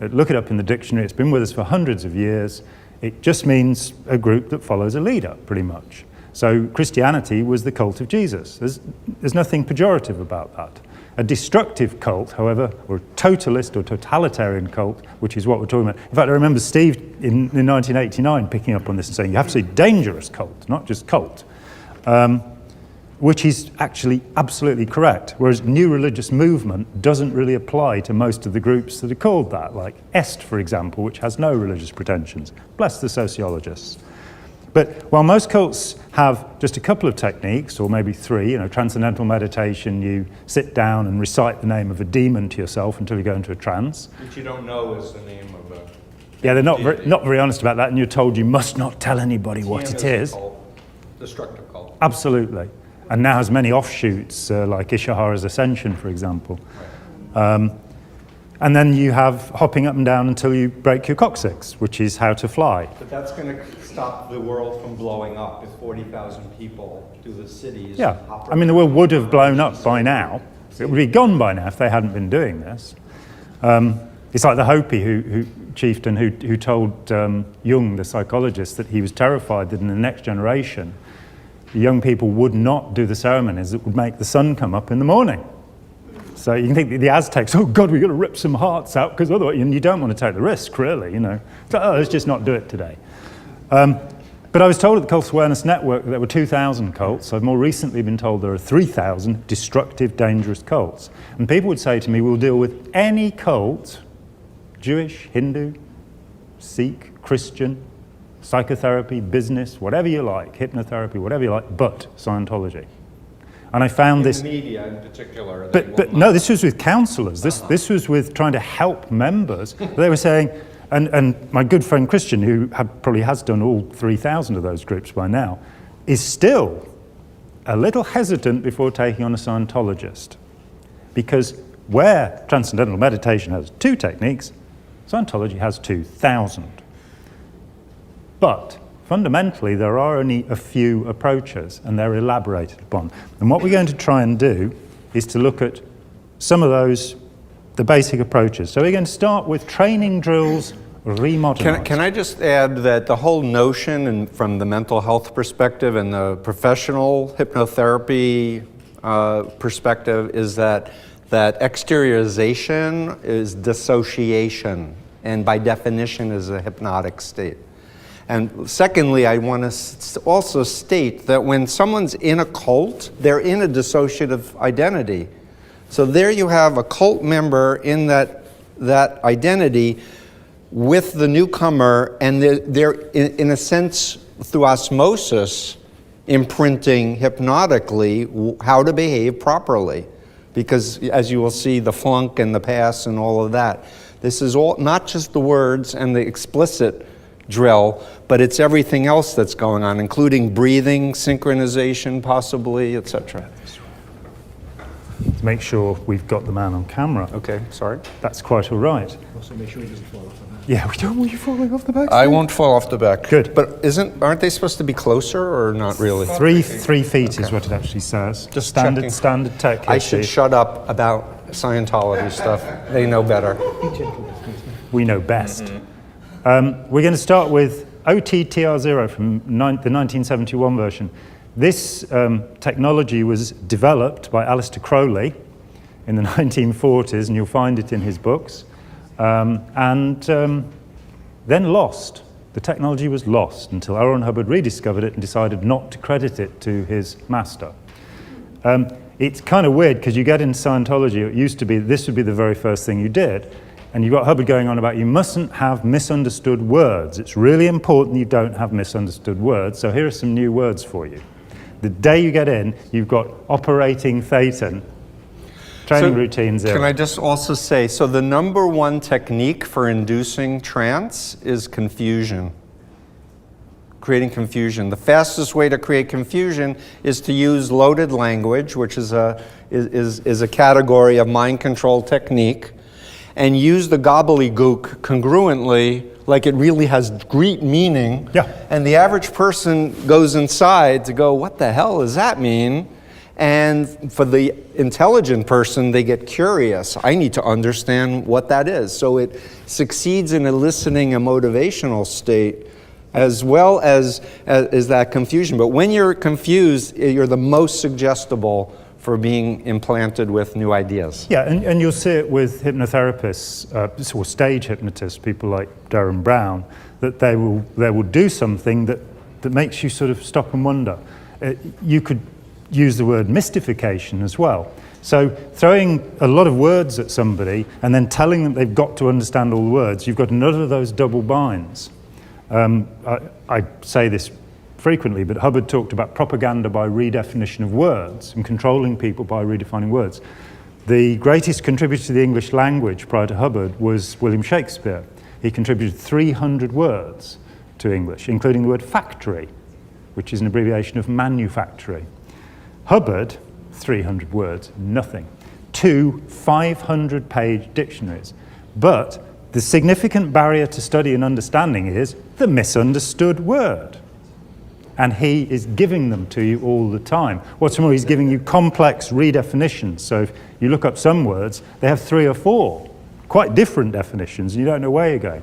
Look it up in the dictionary. It's been with us for hundreds of years. It just means a group that follows a leader, pretty much. So Christianity was the cult of Jesus. There's nothing pejorative about that. A destructive cult, however, or a totalist or totalitarian cult, which is what we're talking about. In fact, I remember Steve in 1989 picking up on this and saying, you have to say dangerous cult, not just cult. Which is actually absolutely correct, whereas new religious movement doesn't really apply to most of the groups that are called that, like EST, for example, which has no religious pretensions. Bless the sociologists. But while most cults have just a couple of techniques, or maybe three, transcendental meditation, you sit down and recite the name of a demon to yourself until you go into a trance. Which you don't know is the name of a... Yeah, they're not very honest about that, and you're told you must not tell anybody what it is. Destructive cult. Absolutely. And now has many offshoots, like Ishihara's Ascension, for example. And then you have hopping up and down until you break your coccyx, which is how to fly. But that's going to stop the world from blowing up if 40,000 people do the cities. Yeah, I mean, the world would have blown up by now. It would be gone by now if they hadn't been doing this. It's like the Hopi chieftain who told Jung, the psychologist, that he was terrified that in the next generation, the young people would not do the ceremonies that would make the sun come up in the morning. So you can think that the Aztecs, oh God, we've got to rip some hearts out, because otherwise, you don't want to take the risk, really, So, let's just not do it today. But I was told at the Cult Awareness Network that there were 2,000 cults. I've more recently been told there are 3,000 destructive, dangerous cults. And people would say to me, we'll deal with any cult, Jewish, Hindu, Sikh, Christian, psychotherapy, business, whatever you like, hypnotherapy, whatever you like, but Scientology. And I found this... media in particular. But no, this was with counselors. This was with trying to help members. They were saying, and my good friend Christian, who probably has done all 3,000 of those groups by now, is still a little hesitant before taking on a Scientologist. Because where Transcendental Meditation has 2 techniques, Scientology has 2,000. But fundamentally, there are only a few approaches, and they're elaborated upon. And what we're going to try and do is to look at some of those, the basic approaches. So we're going to start with training drills remodernized. Can I just add that the whole notion, and from the mental health perspective and the professional hypnotherapy perspective, is that exteriorization is dissociation, and by definition is a hypnotic state. And secondly, I want to also state that when someone's in a cult, they're in a dissociative identity. So there you have a cult member in that identity with the newcomer, and they're in a sense, through osmosis, imprinting hypnotically how to behave properly. Because as you will see, the flunk and the pass and all of that, this is all not just the words and the explicit drill, but it's everything else that's going on, including breathing, synchronization possibly, etc. To make sure we've got the man on camera. Okay, sorry. That's quite all right. Also make sure he doesn't fall off the back. Yeah, we don't want you falling off the back. I won't fall off the back. Good. But aren't they supposed to be closer or not really? 3 feet is what it actually says. Just standard checking. tech. I should shut up about Scientology stuff. They know better. We know best. We're going to start with OTTR0 from the 1971 version. This technology was developed by Aleister Crowley in the 1940s, and you'll find it in his books, and then lost. The technology was lost until L. Ron Hubbard rediscovered it and decided not to credit it to his master. It's kind of weird because you get into Scientology, it used to be this would be the very first thing you did, and you've got Hubbard going on about you mustn't have misunderstood words. It's really important you don't have misunderstood words, so here are some new words for you. The day you get in, you've got operating Thetan, training routine 0. Can I just also say, so the number one technique for inducing trance is confusion. Creating confusion. The fastest way to create confusion is to use loaded language, which is a category of mind control technique, and use the gobbledygook congruently, like it really has great meaning. Yeah. And the average person goes inside to go, what the hell does that mean? And for the intelligent person, they get curious. I need to understand what that is. So it succeeds in eliciting a motivational state as well as that confusion. But when you're confused, you're the most suggestible for being implanted with new ideas. Yeah, and you'll see it with hypnotherapists, or stage hypnotists, people like Darren Brown, that they will do something that makes you sort of stop and wonder. You could use the word mystification as well. So throwing a lot of words at somebody and then telling them they've got to understand all the words, you've got another of those double binds. I say this frequently, but Hubbard talked about propaganda by redefinition of words and controlling people by redefining words. The greatest contributor to the English language prior to Hubbard was William Shakespeare. He contributed 300 words to English, including the word factory, which is an abbreviation of manufacturing. Hubbard, 300 words, nothing. 2 500-page dictionaries. But the significant barrier to study and understanding is the misunderstood word. And he is giving them to you all the time. What's more, he's giving you complex redefinitions. So if you look up some words, they have 3 or 4 quite different definitions, and you don't know where you're going.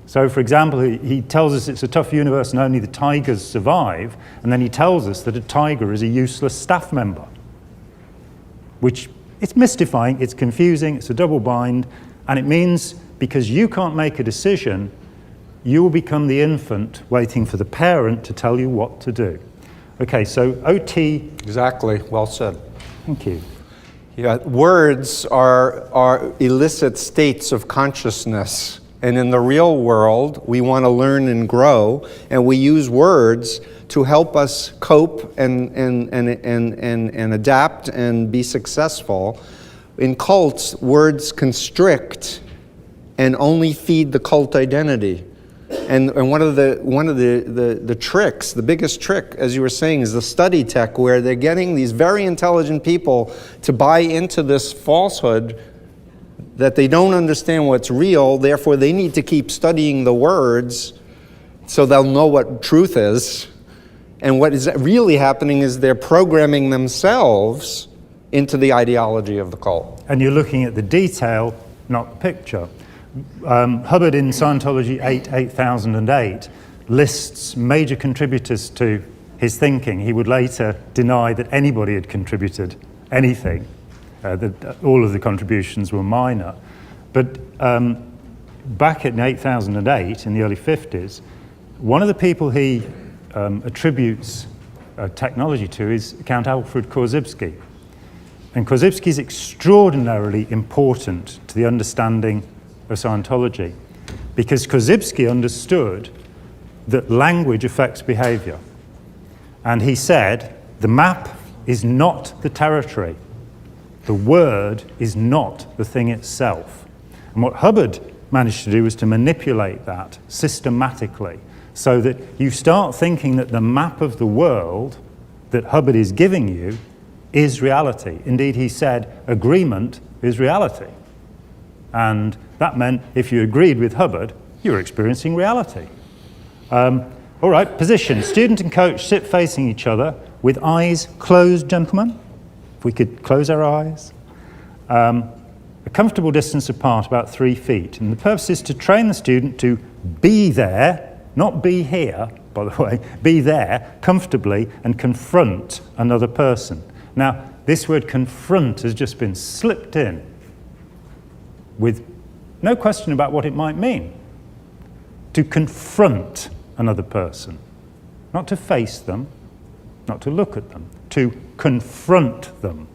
So, for example, he tells us it's a tough universe and only the tigers survive, and then he tells us that a tiger is a useless staff member, which it's mystifying, it's confusing, it's a double bind, and it means because you can't make a decision, you will become the infant waiting for the parent to tell you what to do. Okay, so OT... Exactly, well said. Thank you. Yeah, words are illicit states of consciousness, And in the real world, we want to learn and grow, and we use words to help us cope and adapt and be successful. In cults, words constrict and only feed the cult identity. And one of the tricks, the biggest trick, as you were saying, is the study tech, where they're getting these very intelligent people to buy into this falsehood that they don't understand what's real, therefore they need to keep studying the words so they'll know what truth is. And what is really happening is they're programming themselves into the ideology of the cult. And you're looking at the detail, not the picture. Hubbard in Scientology 8008 lists major contributors to his thinking. He would later deny that anybody had contributed anything. That all of the contributions were minor. But back in 8008, in the early 50s, one of the people he attributes technology to is Count Alfred Korzybski. And Korzybski is extraordinarily important to the understanding of Scientology, because Korzybski understood that language affects behavior. And he said, the map is not the territory. The word is not the thing itself. And what Hubbard managed to do was to manipulate that systematically, so that you start thinking that the map of the world that Hubbard is giving you is reality. Indeed, he said, agreement is reality. And that meant if you agreed with Hubbard, you were experiencing reality. All right, position. Student and coach sit facing each other with eyes closed, gentlemen. If we could close our eyes. A comfortable distance apart, about 3 feet. And the purpose is to train the student to be there, not be here, by the way, be there comfortably and confront another person. Now, this word confront has just been slipped in with no question about what it might mean. To confront another person, not to face them, not to look at them, to confront them.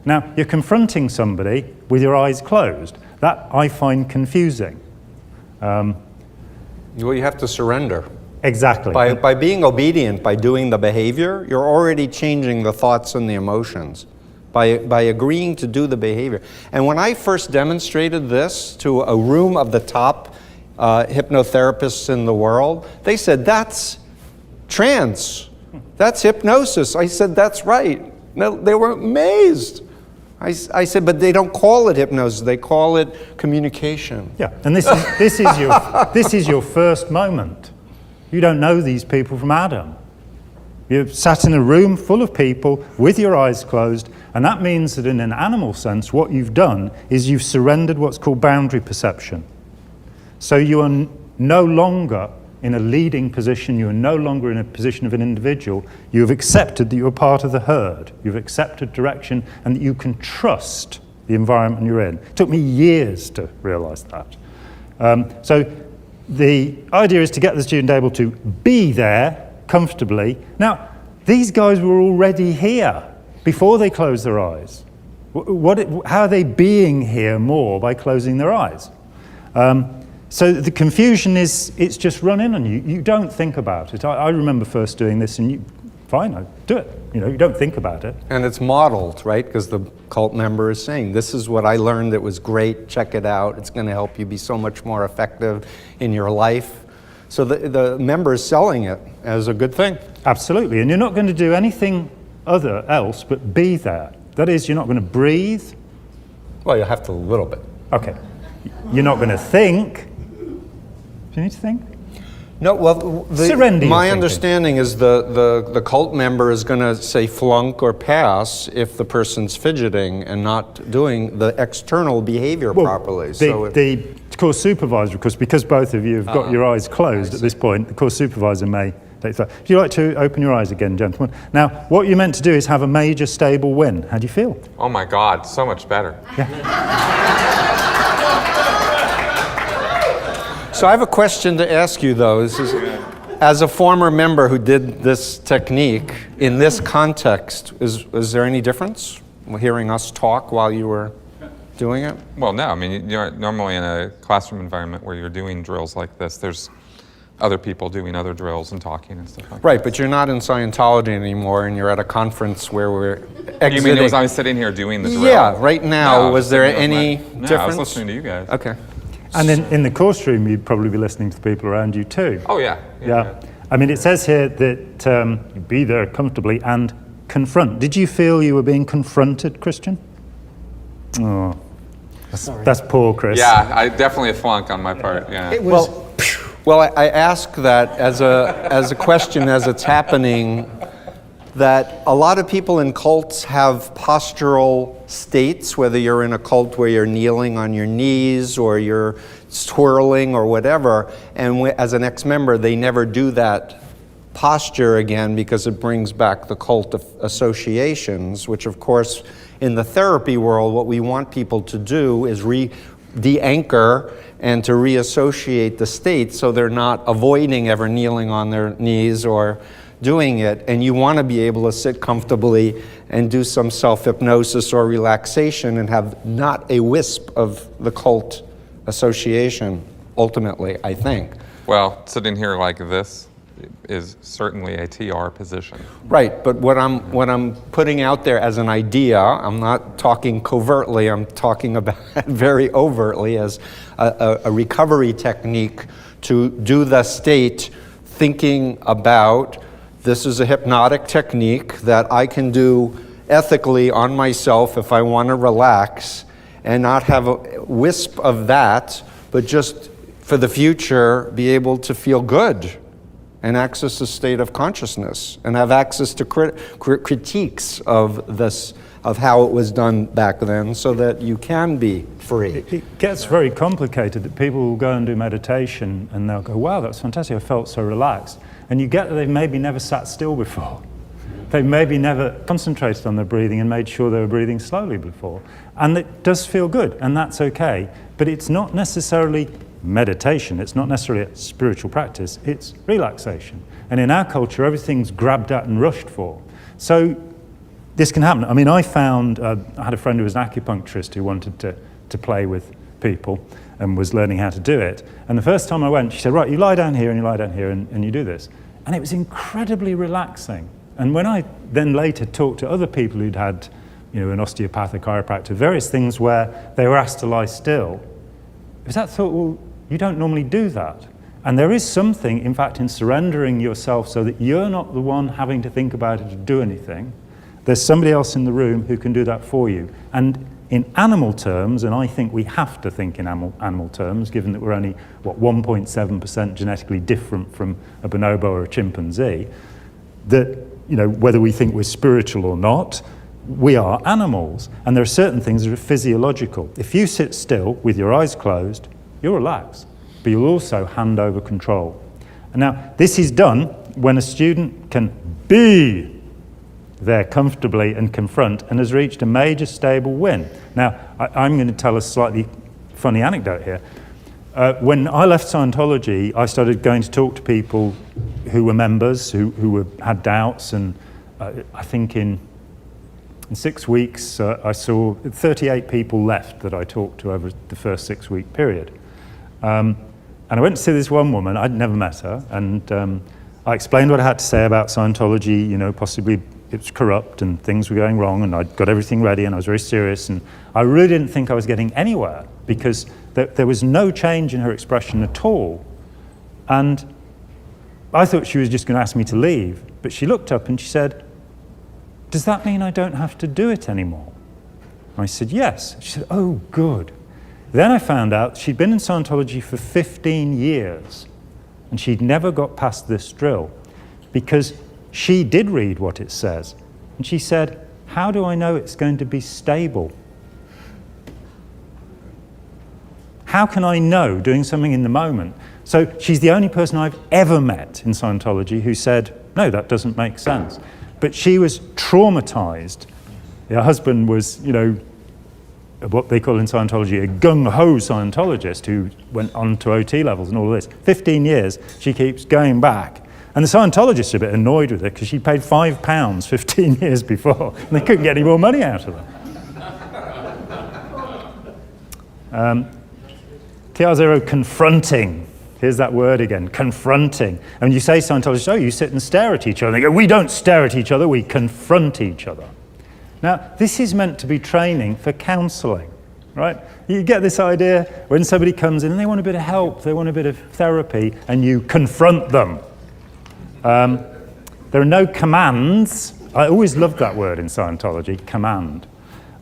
Now, you're confronting somebody with your eyes closed. That I find confusing. Well, you have to surrender. Exactly. By being obedient, by doing the behavior, you're already changing the thoughts and the emotions. By agreeing to do the behavior. And when I first demonstrated this to a room of the top hypnotherapists in the world, they said, that's trance. That's hypnosis. I said, that's right. No, they were amazed. I said, but they don't call it hypnosis. They call it communication. Yeah, and this is your first moment. You don't know these people from Adam. You're sat in a room full of people with your eyes closed, and that means that in an animal sense, what you've done is you've surrendered what's called boundary perception. So you are no longer in a leading position, you are no longer in a position of an individual. You have accepted that you're part of the herd. You've accepted direction, and that you can trust the environment you're in. It took me years to realize that. So the idea is to get the student able to be there comfortably. Now, these guys were already here before they closed their eyes. How are they being here more by closing their eyes? So the confusion is, it's just run in on you. You don't think about it. I remember first doing this, and fine, I do it. You don't think about it. And it's modeled, right? Because the cult member is saying, this is what I learned that was great, check it out. It's going to help you be so much more effective in your life. So the member is selling it as a good thing. Absolutely, and you're not going to do anything else but be there. That is, you're not going to breathe. Well, you have to a little bit. Okay. You're not going to think. Do you need to think? No, well, Surrender my understanding is the cult member is going to say flunk or pass if the person's fidgeting and not doing the external behavior properly. The course supervisor, because both of you have got your eyes closed at this point, the course supervisor may take that. Would you like to open your eyes again, gentlemen? Now, what you're meant to do is have a major stable win. How do you feel? Oh my God, so much better. So I have a question to ask you, though. This is, as a former member who did this technique, in this context, is there any difference hearing us talk while you were doing it? Well, no. I mean, you're normally in a classroom environment where you're doing drills like this. There's other people doing other drills and talking and stuff like that. Right, but you're not in Scientology anymore, and you're at a conference where we're exiting. You mean as I was sitting here doing the drill? Yeah, right now. No, was there any No, difference? I was listening to you guys. Okay. And in the course room, you'd probably be listening to the people around you too. Oh, yeah. Yeah. I mean, it says here that you be there comfortably and confront. Did you feel you were being confronted, Christian? Oh, that's poor, Chris. Yeah, definitely a flunk on my part. Yeah. It was, Well, I ask that as a question as it's happening, that a lot of people in cults have postural states, whether you're in a cult where you're kneeling on your knees or you're twirling or whatever, and as an ex-member, they never do that posture again because it brings back the cult associations, which of course in the therapy world, what we want people to do is de-anchor and to reassociate the state so they're not avoiding ever kneeling on their knees or doing it. And you want to be able to sit comfortably and do some self-hypnosis or relaxation and have not a wisp of the cult association, ultimately, I think. Well, sitting here like this is certainly a TR position. Right, but what I'm putting out there as an idea, I'm not talking covertly, I'm talking about very overtly as a recovery technique to do the state thinking about this is a hypnotic technique that I can do ethically on myself if I want to relax and not have a wisp of that, but just for the future be able to feel good and access a state of consciousness and have access to critiques of this, of how it was done back then, so that you can be free. It gets very complicated that people will go and do meditation and they'll go, wow, that's fantastic, I felt so relaxed. And you get that they've maybe never sat still before. They maybe never concentrated on their breathing and made sure they were breathing slowly before. And it does feel good, and that's okay. But it's not necessarily meditation, it's not necessarily a spiritual practice, it's relaxation. And in our culture, everything's grabbed at and rushed for. So this can happen. I mean, I found, I had a friend who was an acupuncturist who wanted to play with people and was learning how to do it. And the first time I went, she said, right, you lie down here and you lie down here and you do this. And it was incredibly relaxing. And when I then later talked to other people who'd had, an osteopath, a chiropractor, various things where they were asked to lie still, it was that thought, well, you don't normally do that. And there is something, in fact, in surrendering yourself so that you're not the one having to think about it or do anything. There's somebody else in the room who can do that for you. And in animal terms, and I think we have to think in animal terms, given that we're only, 1.7% genetically different from a bonobo or a chimpanzee, that, whether we think we're spiritual or not, we are animals. And there are certain things that are physiological. If you sit still with your eyes closed, you'll relax, but you'll also hand over control. And now, this is done when a student can be there comfortably and confront and has reached a major stable win. Now, I'm going to tell a slightly funny anecdote here. When I left Scientology, I started going to talk to people who were members, who had doubts, and I think in 6 weeks, I saw 38 people left that I talked to over the first 6-week period. And I went to see this one woman, I'd never met her, and I explained what I had to say about Scientology, possibly it was corrupt and things were going wrong, and I'd got everything ready and I was very serious, and I really didn't think I was getting anywhere because there was no change in her expression at all. And I thought she was just going to ask me to leave, but she looked up and she said, "Does that mean I don't have to do it anymore?" I said, "Yes." She said, "Oh, good." Then I found out she'd been in Scientology for 15 years and she'd never got past this drill because she did read what it says. And she said, "How do I know it's going to be stable? How can I know doing something in the moment?" So she's the only person I've ever met in Scientology who said, "No, that doesn't make sense." But she was traumatized. Her husband was, what they call in Scientology a gung-ho Scientologist who went on to OT levels and all of this. 15 years, she keeps going back. And the Scientologists are a bit annoyed with her because she paid £5 15 years before and they couldn't get any more money out of her. TR0, confronting. Here's that word again, confronting. And you say Scientologists, oh, you sit and stare at each other. They go, we don't stare at each other, we confront each other. Now, this is meant to be training for counseling, right? You get this idea when somebody comes in and they want a bit of help, they want a bit of therapy, and you confront them. There are no commands. I always loved that word in Scientology, command.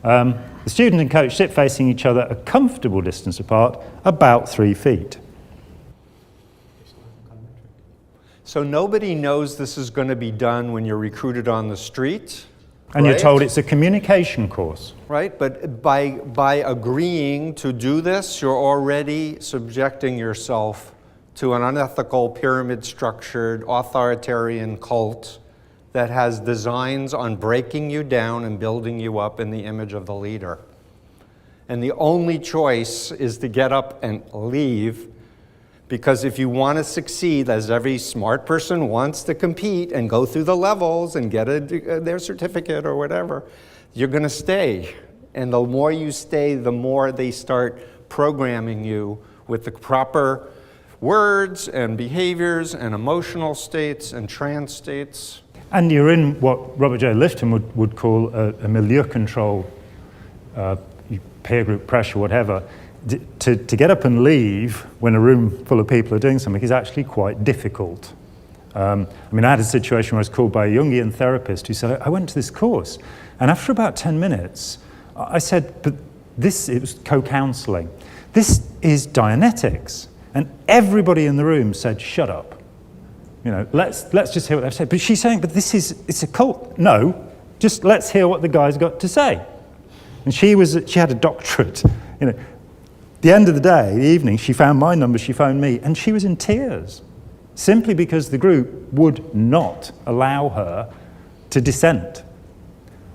The student and coach sit facing each other a comfortable distance apart, about 3 feet. So nobody knows this is going to be done when you're recruited on the street. And right? you're told it's a communication course. Right, but by agreeing to do this, you're already subjecting yourself to an unethical, pyramid-structured, authoritarian cult that has designs on breaking you down and building you up in the image of the leader. And the only choice is to get up and leave, because if you want to succeed, as every smart person wants to compete and go through the levels and get their certificate or whatever, you're going to stay. And the more you stay, the more they start programming you with the proper words and behaviors and emotional states and trance states. And you're in what Robert J. Lifton would call a milieu control, peer group pressure, whatever. To get up and leave when a room full of people are doing something is actually quite difficult. I mean, I had a situation where I was called by a Jungian therapist who said, I went to this course, and after about 10 minutes, I said, but it was co-counseling. This is Dianetics. And everybody in the room said, shut up. You know, let's just hear what they've said. But she's saying, but it's a cult. No, just let's hear what the guy's got to say. And she had a doctorate. You know, the end of the day, the evening, she found my number, she phoned me, and she was in tears, simply because the group would not allow her to dissent.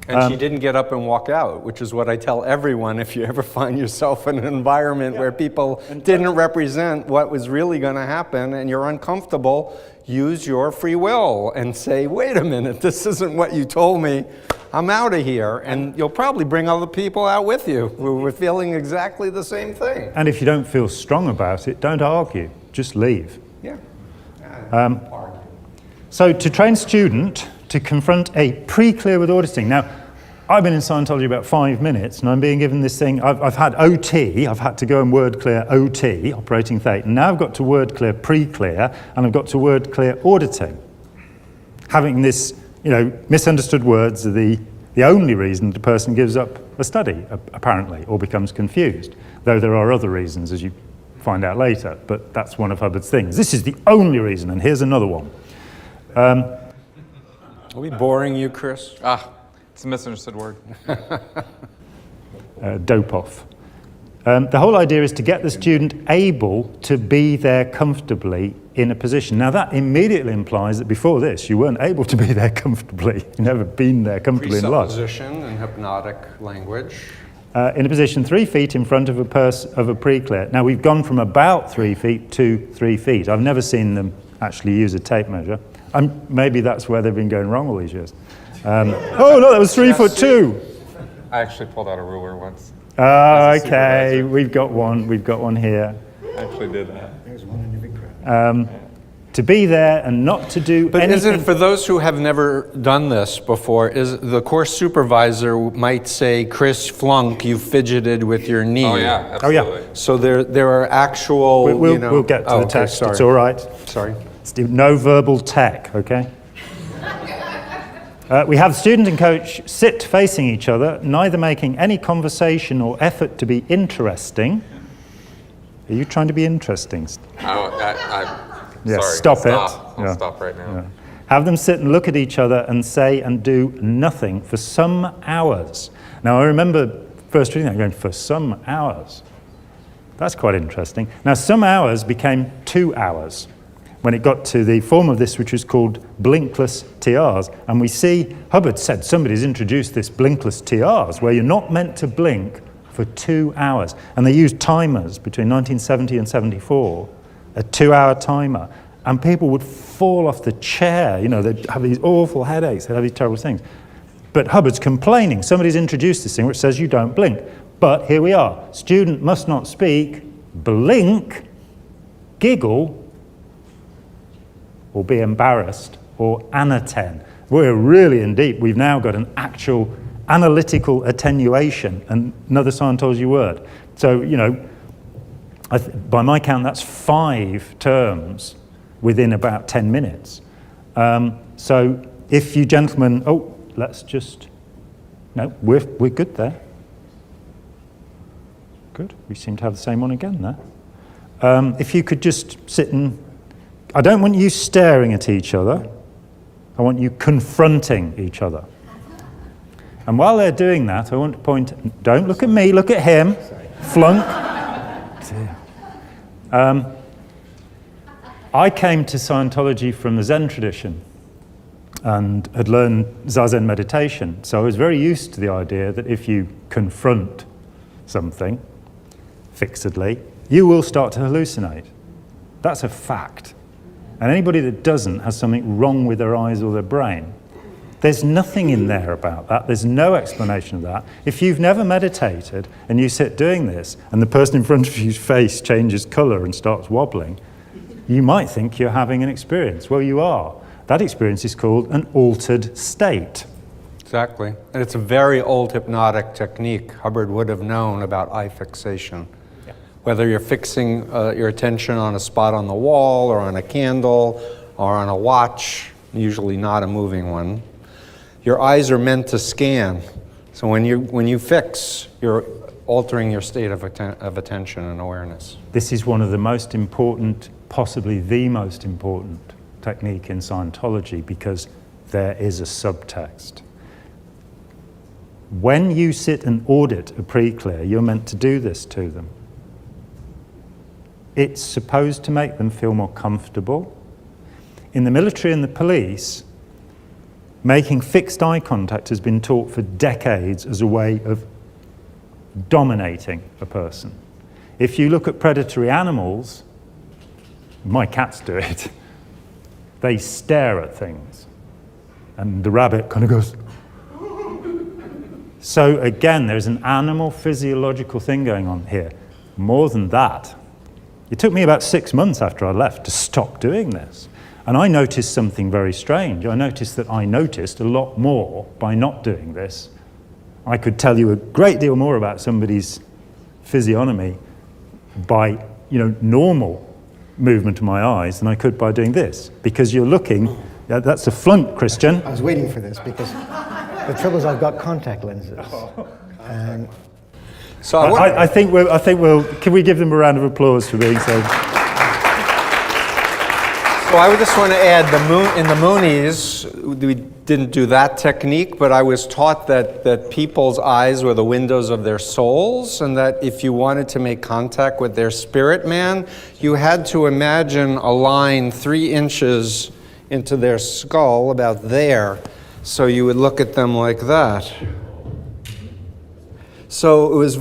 And she didn't get up and walk out, which is what I tell everyone if you ever find yourself in an environment where people didn't represent what was really going to happen and you're uncomfortable, use your free will and say, wait a minute, this isn't what you told me. I'm out of here. And you'll probably bring other people out with you who were feeling exactly the same thing. And if you don't feel strong about it, don't argue, just leave. Yeah. So to train a student to confront a pre-clear with auditing. Now, I've been in Scientology about 5 minutes, and I'm being given this thing. I've had OT, I've had to go and word clear OT, operating thetan. Now I've got to word clear pre-clear, and I've got to word clear auditing. Having this, misunderstood words are the only reason the person gives up a study, apparently, or becomes confused. Though there are other reasons, as you find out later, but that's one of Hubbard's things. This is the only reason, and here's another one. Are we boring you, Chris? It's a misunderstood word. Dope off. The whole idea is to get the student able to be there comfortably in a position. Now that immediately implies that before this you weren't able to be there comfortably. You've never been there comfortably in life. Presupposition and hypnotic language. In a position 3 feet in front of a pre-clear. Now we've gone from about 3 feet to 3 feet. I've never seen them actually use a tape measure. Maybe that's where they've been going wrong all these years. Oh no, that was 3'2". I actually pulled out a ruler once. Okay, we've got one here. I actually did that. There's one in every crowd. To be there and not to do But anything. isn't it, for those who have never done this before, is the course supervisor might say, Chris Flunk, you fidgeted with your knee. Oh yeah, Oh, yeah. absolutely. So there are actual, We'll get to the text. Sorry. It's all right. Sorry. Steve, no verbal tech, okay? We have student and coach sit facing each other, neither making any conversation or effort to be interesting. Are you trying to be interesting? Sorry. Stop it. I'll Yeah. stop right now. Yeah. Have them sit and look at each other and say and do nothing for some hours. Now, I remember first reading that going, for some hours. That's quite interesting. Now, some hours became 2 hours when it got to the form of this, which was called blinkless TRs. And we see, Hubbard said, somebody's introduced this blinkless TRs, where you're not meant to blink for 2 hours. And they used timers between 1970 and 74, a 2-hour timer. And people would fall off the chair. They'd have these awful headaches, they'd have these terrible things. But Hubbard's complaining. Somebody's introduced this thing which says you don't blink. But here we are. Student must not speak, blink, giggle, or be embarrassed, or anaten. We're really in deep. We've now got an actual analytical attenuation, another Scientology word. So, you know, by my count, that's 5 terms within about 10 minutes. So if you gentlemen, let's just, no, we're good there. Good, we seem to have the same one again there. If you could just sit and, I don't want you staring at each other, I want you confronting each other. And while they're doing that, I want to point, don't look at me, look at him, flunk. I came to Scientology from the Zen tradition and had learned Zazen meditation. So I was very used to the idea that if you confront something fixedly, you will start to hallucinate. That's a fact. And anybody that doesn't has something wrong with their eyes or their brain. There's nothing in there about that. There's no explanation of that. If you've never meditated and you sit doing this and the person in front of you's face changes color and starts wobbling, you might think you're having an experience. Well, you are. That experience is called an altered state. Exactly. And it's a very old hypnotic technique. Hubbard would have known about eye fixation. Yeah. Whether you're fixing your attention on a spot on the wall or on a candle or on a watch, usually not a moving one, your eyes are meant to scan. So when you fix, you're altering your state of attention and awareness. This is one of the most important, possibly the most important technique in Scientology because there is a subtext. When you sit and audit a pre-clear, you're meant to do this to them. It's supposed to make them feel more comfortable. In the military and the police, making fixed eye contact has been taught for decades as a way of dominating a person. If you look at predatory animals, my cats do it, they stare at things. And the rabbit kind of goes. So again, there's an animal physiological thing going on here. More than that, it took me about 6 months after I left to stop doing this. And I noticed something very strange. I noticed that I noticed a lot more by not doing this. I could tell you a great deal more about somebody's physiognomy by, normal movement of my eyes than I could by doing this. Because you're looking, that's a flunk, Christian. I was waiting for this because the trouble is I've got contact lenses. And so I think we'll, can we give them a round of applause for being so... So I would just want to add, in the Moonies, we didn't do that technique, but I was taught that people's eyes were the windows of their souls, and that if you wanted to make contact with their spirit man, you had to imagine a line 3 inches into their skull, about there, so you would look at them like that. So it was,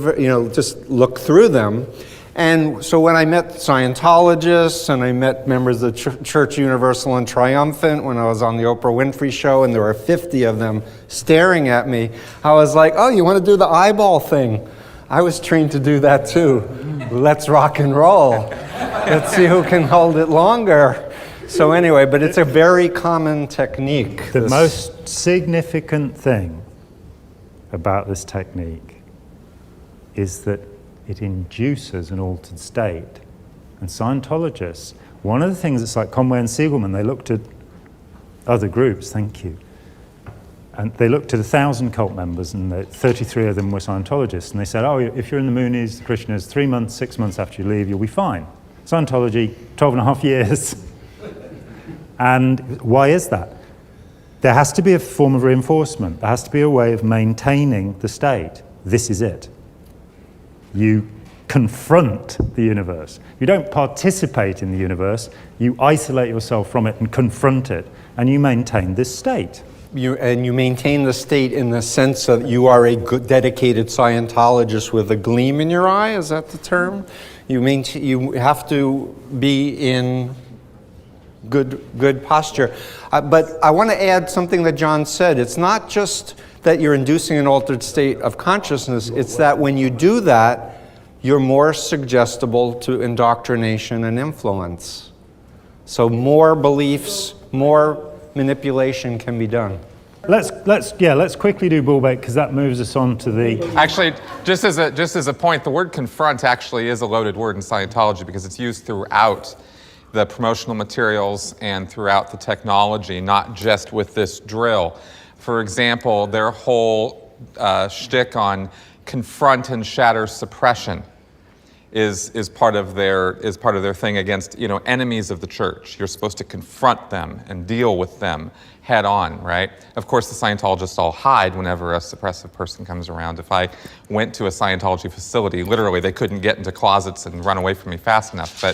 just look through them. And so when I met Scientologists and I met members of the Church Universal and Triumphant when I was on the Oprah Winfrey Show and there were 50 of them staring at me, I was like, oh, you want to do the eyeball thing? I was trained to do that too. Let's rock and roll. Let's see who can hold it longer. So anyway, but it's a very common technique. The most significant thing about this technique is that it induces an altered state. And Scientologists, one of the things that's like Conway and Siegelman, they looked at other groups, thank you, and they looked at 1,000 cult members and 33 of them were Scientologists, and they said, oh, if you're in the Moonies, the Krishners, 3 months, 6 months after you leave, you'll be fine. Scientology, 12 and a half years. And why is that? There has to be a form of reinforcement. There has to be a way of maintaining the state. This is it. You confront the universe. You don't participate in the universe. You isolate yourself from it and confront it, and you maintain this state. You maintain the state in the sense that you are a good, dedicated Scientologist with a gleam in your eye. Is that the term? You have to be in good posture. But I want to add something that Jon said. It's not just that you're inducing an altered state of consciousness. It's that when you do that, you're more suggestible to indoctrination and influence. So more beliefs, more manipulation can be done. Let's quickly do bull bait, because that moves us on to the... Actually, just as a point, the word confront actually is a loaded word in Scientology because it's used throughout the promotional materials and throughout the technology, not just with this drill. For example, their whole shtick on confront and shatter suppression is part of their thing against, enemies of the church. You're supposed to confront them and deal with them head on, right? Of course, the Scientologists all hide whenever a suppressive person comes around. If I went to a Scientology facility, literally they couldn't get into closets and run away from me fast enough.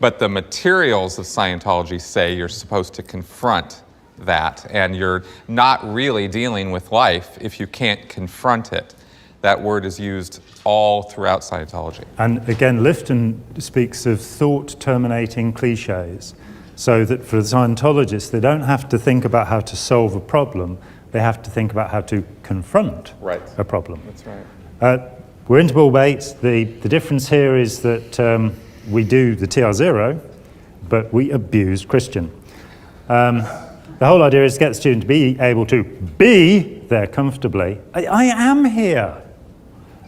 But the materials of Scientology say you're supposed to confront that, and you're not really dealing with life if you can't confront it. That word is used all throughout Scientology. And again, Lifton speaks of thought-terminating cliches, so that for the Scientologists, they don't have to think about how to solve a problem, they have to think about how to confront a problem. That's right. We're into bull bait. The difference here is that we do the TR0, but we abuse Christian. The whole idea is to get the student to be able to be there comfortably. I am here.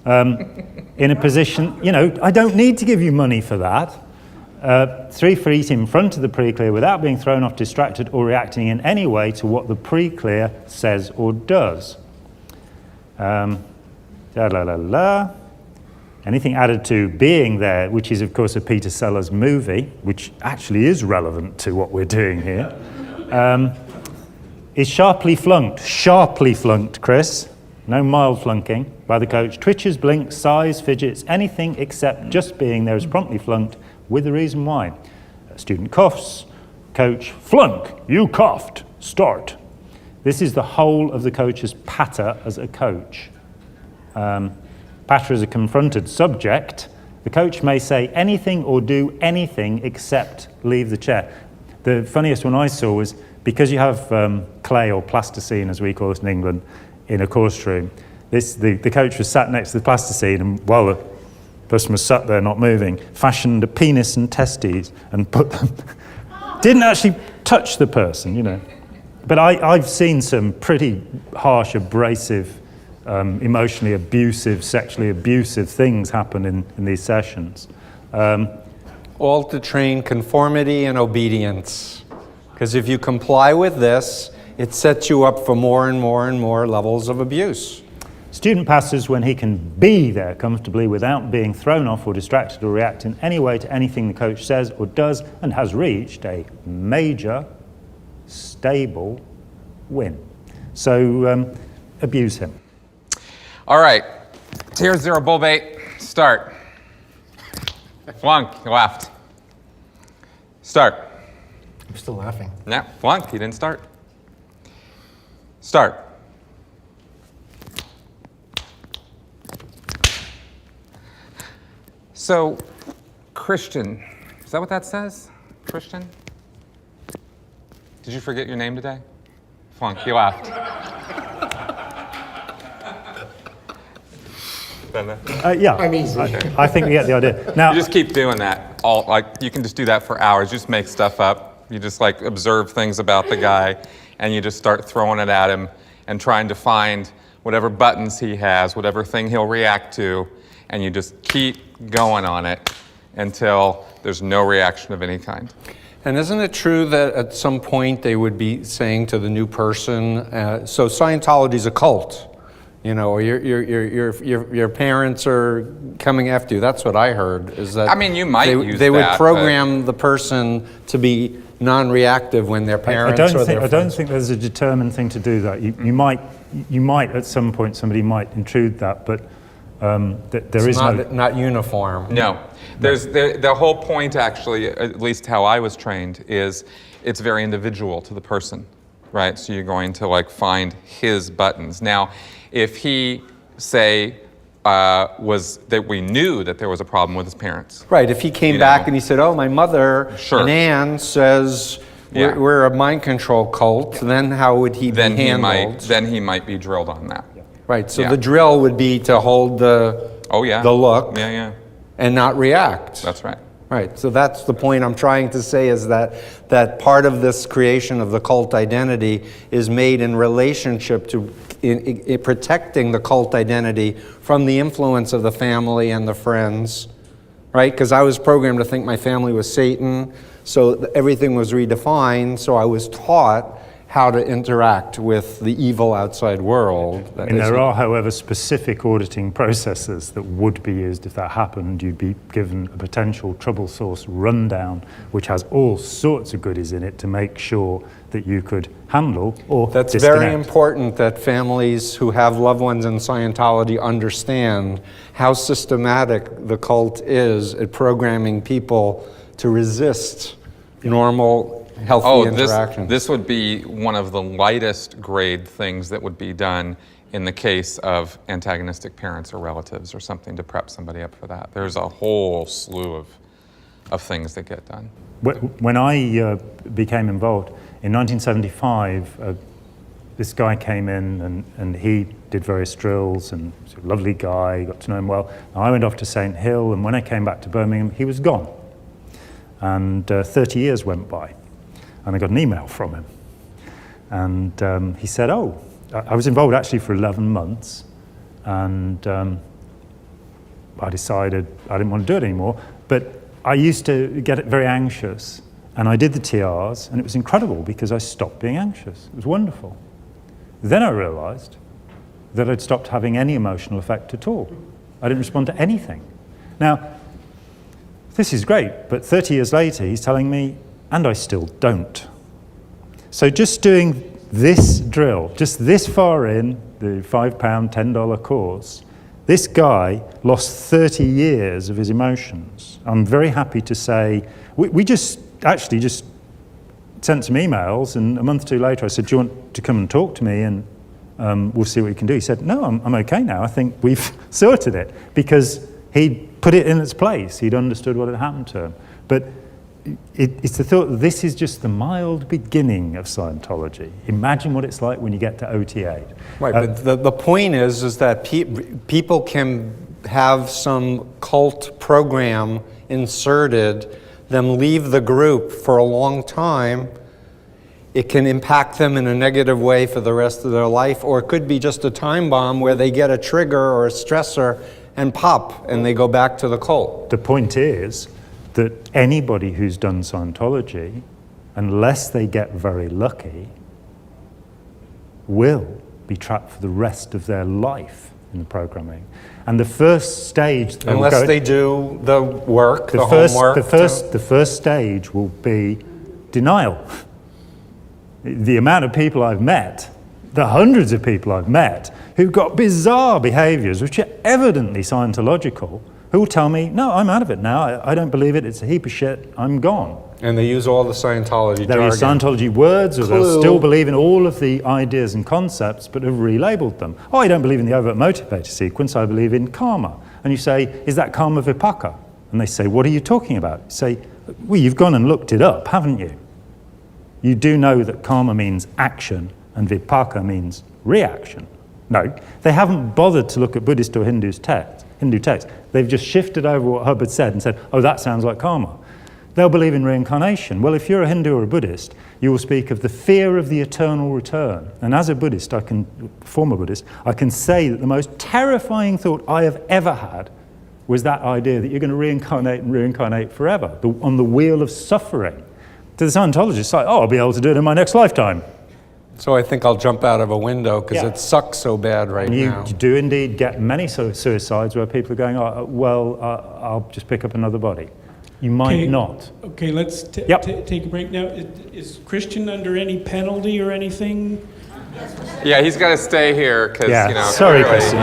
In a position, I don't need to give you money for that. 3 feet in front of the pre-clear without being thrown off, distracted, or reacting in any way to what the pre-clear says or does. Anything added to being there, which is, of course, a Peter Sellers movie, which actually is relevant to what we're doing here, is sharply flunked, Chris. No mild flunking by the coach. Twitches, blinks, sighs, fidgets, anything except just being there is promptly flunked with a reason why. A student coughs, coach, flunk, you coughed, start. This is the whole of the coach's patter as a coach. Patter as a confronted subject. The coach may say anything or do anything except leave the chair. The funniest one I saw was, because you have clay or plasticine, as we call it in England, in a course room, the coach was sat next to the plasticine, and while the person was sat there not moving, fashioned a penis and testes and put them... Didn't actually touch the person, But I've seen some pretty harsh, abrasive, emotionally abusive, sexually abusive things happen in these sessions. All to train conformity and obedience. Because if you comply with this, it sets you up for more and more and more levels of abuse. Student passes when he can be there comfortably without being thrown off or distracted or react in any way to anything the coach says or does, and has reached a major, stable win. So abuse him. All right, tier 0 bull bait, start. Flunk, you laughed. Start. I'm still laughing. No, flunk, you didn't start. Start. So, Christian, is that what that says? Christian? Did you forget your name today? Flunk, you laughed. Yeah, I'm easy. I think we get the idea. Now, You just keep doing that. You can just do that for hours. You just make stuff up. You just observe things about the guy, and you just start throwing it at him and trying to find whatever buttons he has, whatever thing he'll react to, and you just keep going on it until there's no reaction of any kind. And isn't it true that at some point they would be saying to the new person, so Scientology's a cult, or your parents are coming after you. That's what I heard, is that you might use they would that, program the person to be non-reactive when their parents I or their don't friends. think there's a determined thing to do that. You might at some point, somebody might intrude that, but there is not uniform. No. The whole point, actually, at least how I was trained, is it's very individual to the person, right? So you're going to find his buttons. Now, if he, say, was that we knew that there was a problem with his parents. Right, if he came back and he said, oh, my mother, Sure. Nan, says Yeah. we're a mind control cult, then how would he be handled? Then he might be drilled on that. Right, so Yeah. the drill would be to hold the look Yeah. and not react. That's right. Right, so that's the point I'm trying to say, is that part of this creation of the cult identity is made in relationship to in protecting the cult identity from the influence of the family and the friends, right? Because I was programmed to think my family was Satan, so everything was redefined, so I was taught how to interact with the evil outside world. And there are, however, specific auditing processes that would be used if that happened. You'd be given a potential trouble source rundown, which has all sorts of goodies in it to make sure that you could handle or That's disconnect. very important that families who have loved ones in Scientology understand how systematic the cult is at programming people to resist normal, healthy interactions. This would be one of the lightest grade things that would be done in the case of antagonistic parents or relatives or something to prep somebody up for that. There's a whole slew of things that get done. When I became involved in 1975, this guy came in and he did various drills, and he was a lovely guy, got to know him well. I went off to St. Hill, and when I came back to Birmingham, he was gone. And 30 years went by. And I got an email from him. And he said, I was involved actually for 11 months. And I decided I didn't want to do it anymore. But I used to get very anxious. And I did the TRs, and it was incredible because I stopped being anxious. It was wonderful. Then I realized that I'd stopped having any emotional effect at all. I didn't respond to anything. Now, this is great, but 30 years later, he's telling me, and I still don't. So just doing this drill, just this far in, the £5, $10 course, this guy lost 30 years of his emotions. I'm very happy to say, we just sent some emails, and a month or two later I said, do you want to come and talk to me, and we'll see what we can do. He said, no, I'm okay now. I think we've sorted it, because he'd put it in its place. He'd understood what had happened to him. But it's the thought that this is just the mild beginning of Scientology. Imagine what it's like when you get to OT8. Right, but the point is that people can have some cult program inserted, them leave the group for a long time. It can impact them in a negative way for the rest of their life, or it could be just a time bomb where they get a trigger or a stressor and pop, and they go back to the cult. The point is that anybody who's done Scientology, unless they get very lucky, will be trapped for the rest of their life in the programming. And the first stage... Unless they do the work, the homework. The first stage will be denial. The amount of people I've met, the hundreds of people I've met, who've got bizarre behaviors which are evidently Scientological, who will tell me, no, I'm out of it now, I don't believe it, it's a heap of shit, I'm gone. And they use all the Scientology jargon. They'll use Scientology words, or they'll still believe in all of the ideas and concepts, but have relabeled them. Oh, I don't believe in the overt motivator sequence, I believe in karma. And you say, is that karma vipaka? And they say, what are you talking about? You say, well, you've gone and looked it up, haven't you? You do know that karma means action, and vipaka means reaction. No, they haven't bothered to look at Buddhist or Hindu text. They've just shifted over what Hubbard said and said, oh, that sounds like karma. They'll believe in reincarnation. Well, if you're a Hindu or a Buddhist, you will speak of the fear of the eternal return. And as a Buddhist, former Buddhist, I can say that the most terrifying thought I have ever had was that idea that you're going to reincarnate and reincarnate forever, on the wheel of suffering. To the Scientologists, it's like, oh, I'll be able to do it in my next lifetime. So I think I'll jump out of a window because it sucks so bad right now. You do indeed get many suicides where people are going, oh, well, I'll just pick up another body. You might not. Okay, let's take a break now. Is Christian under any penalty or anything? Yeah, he's got to stay here because, Sorry, Christian.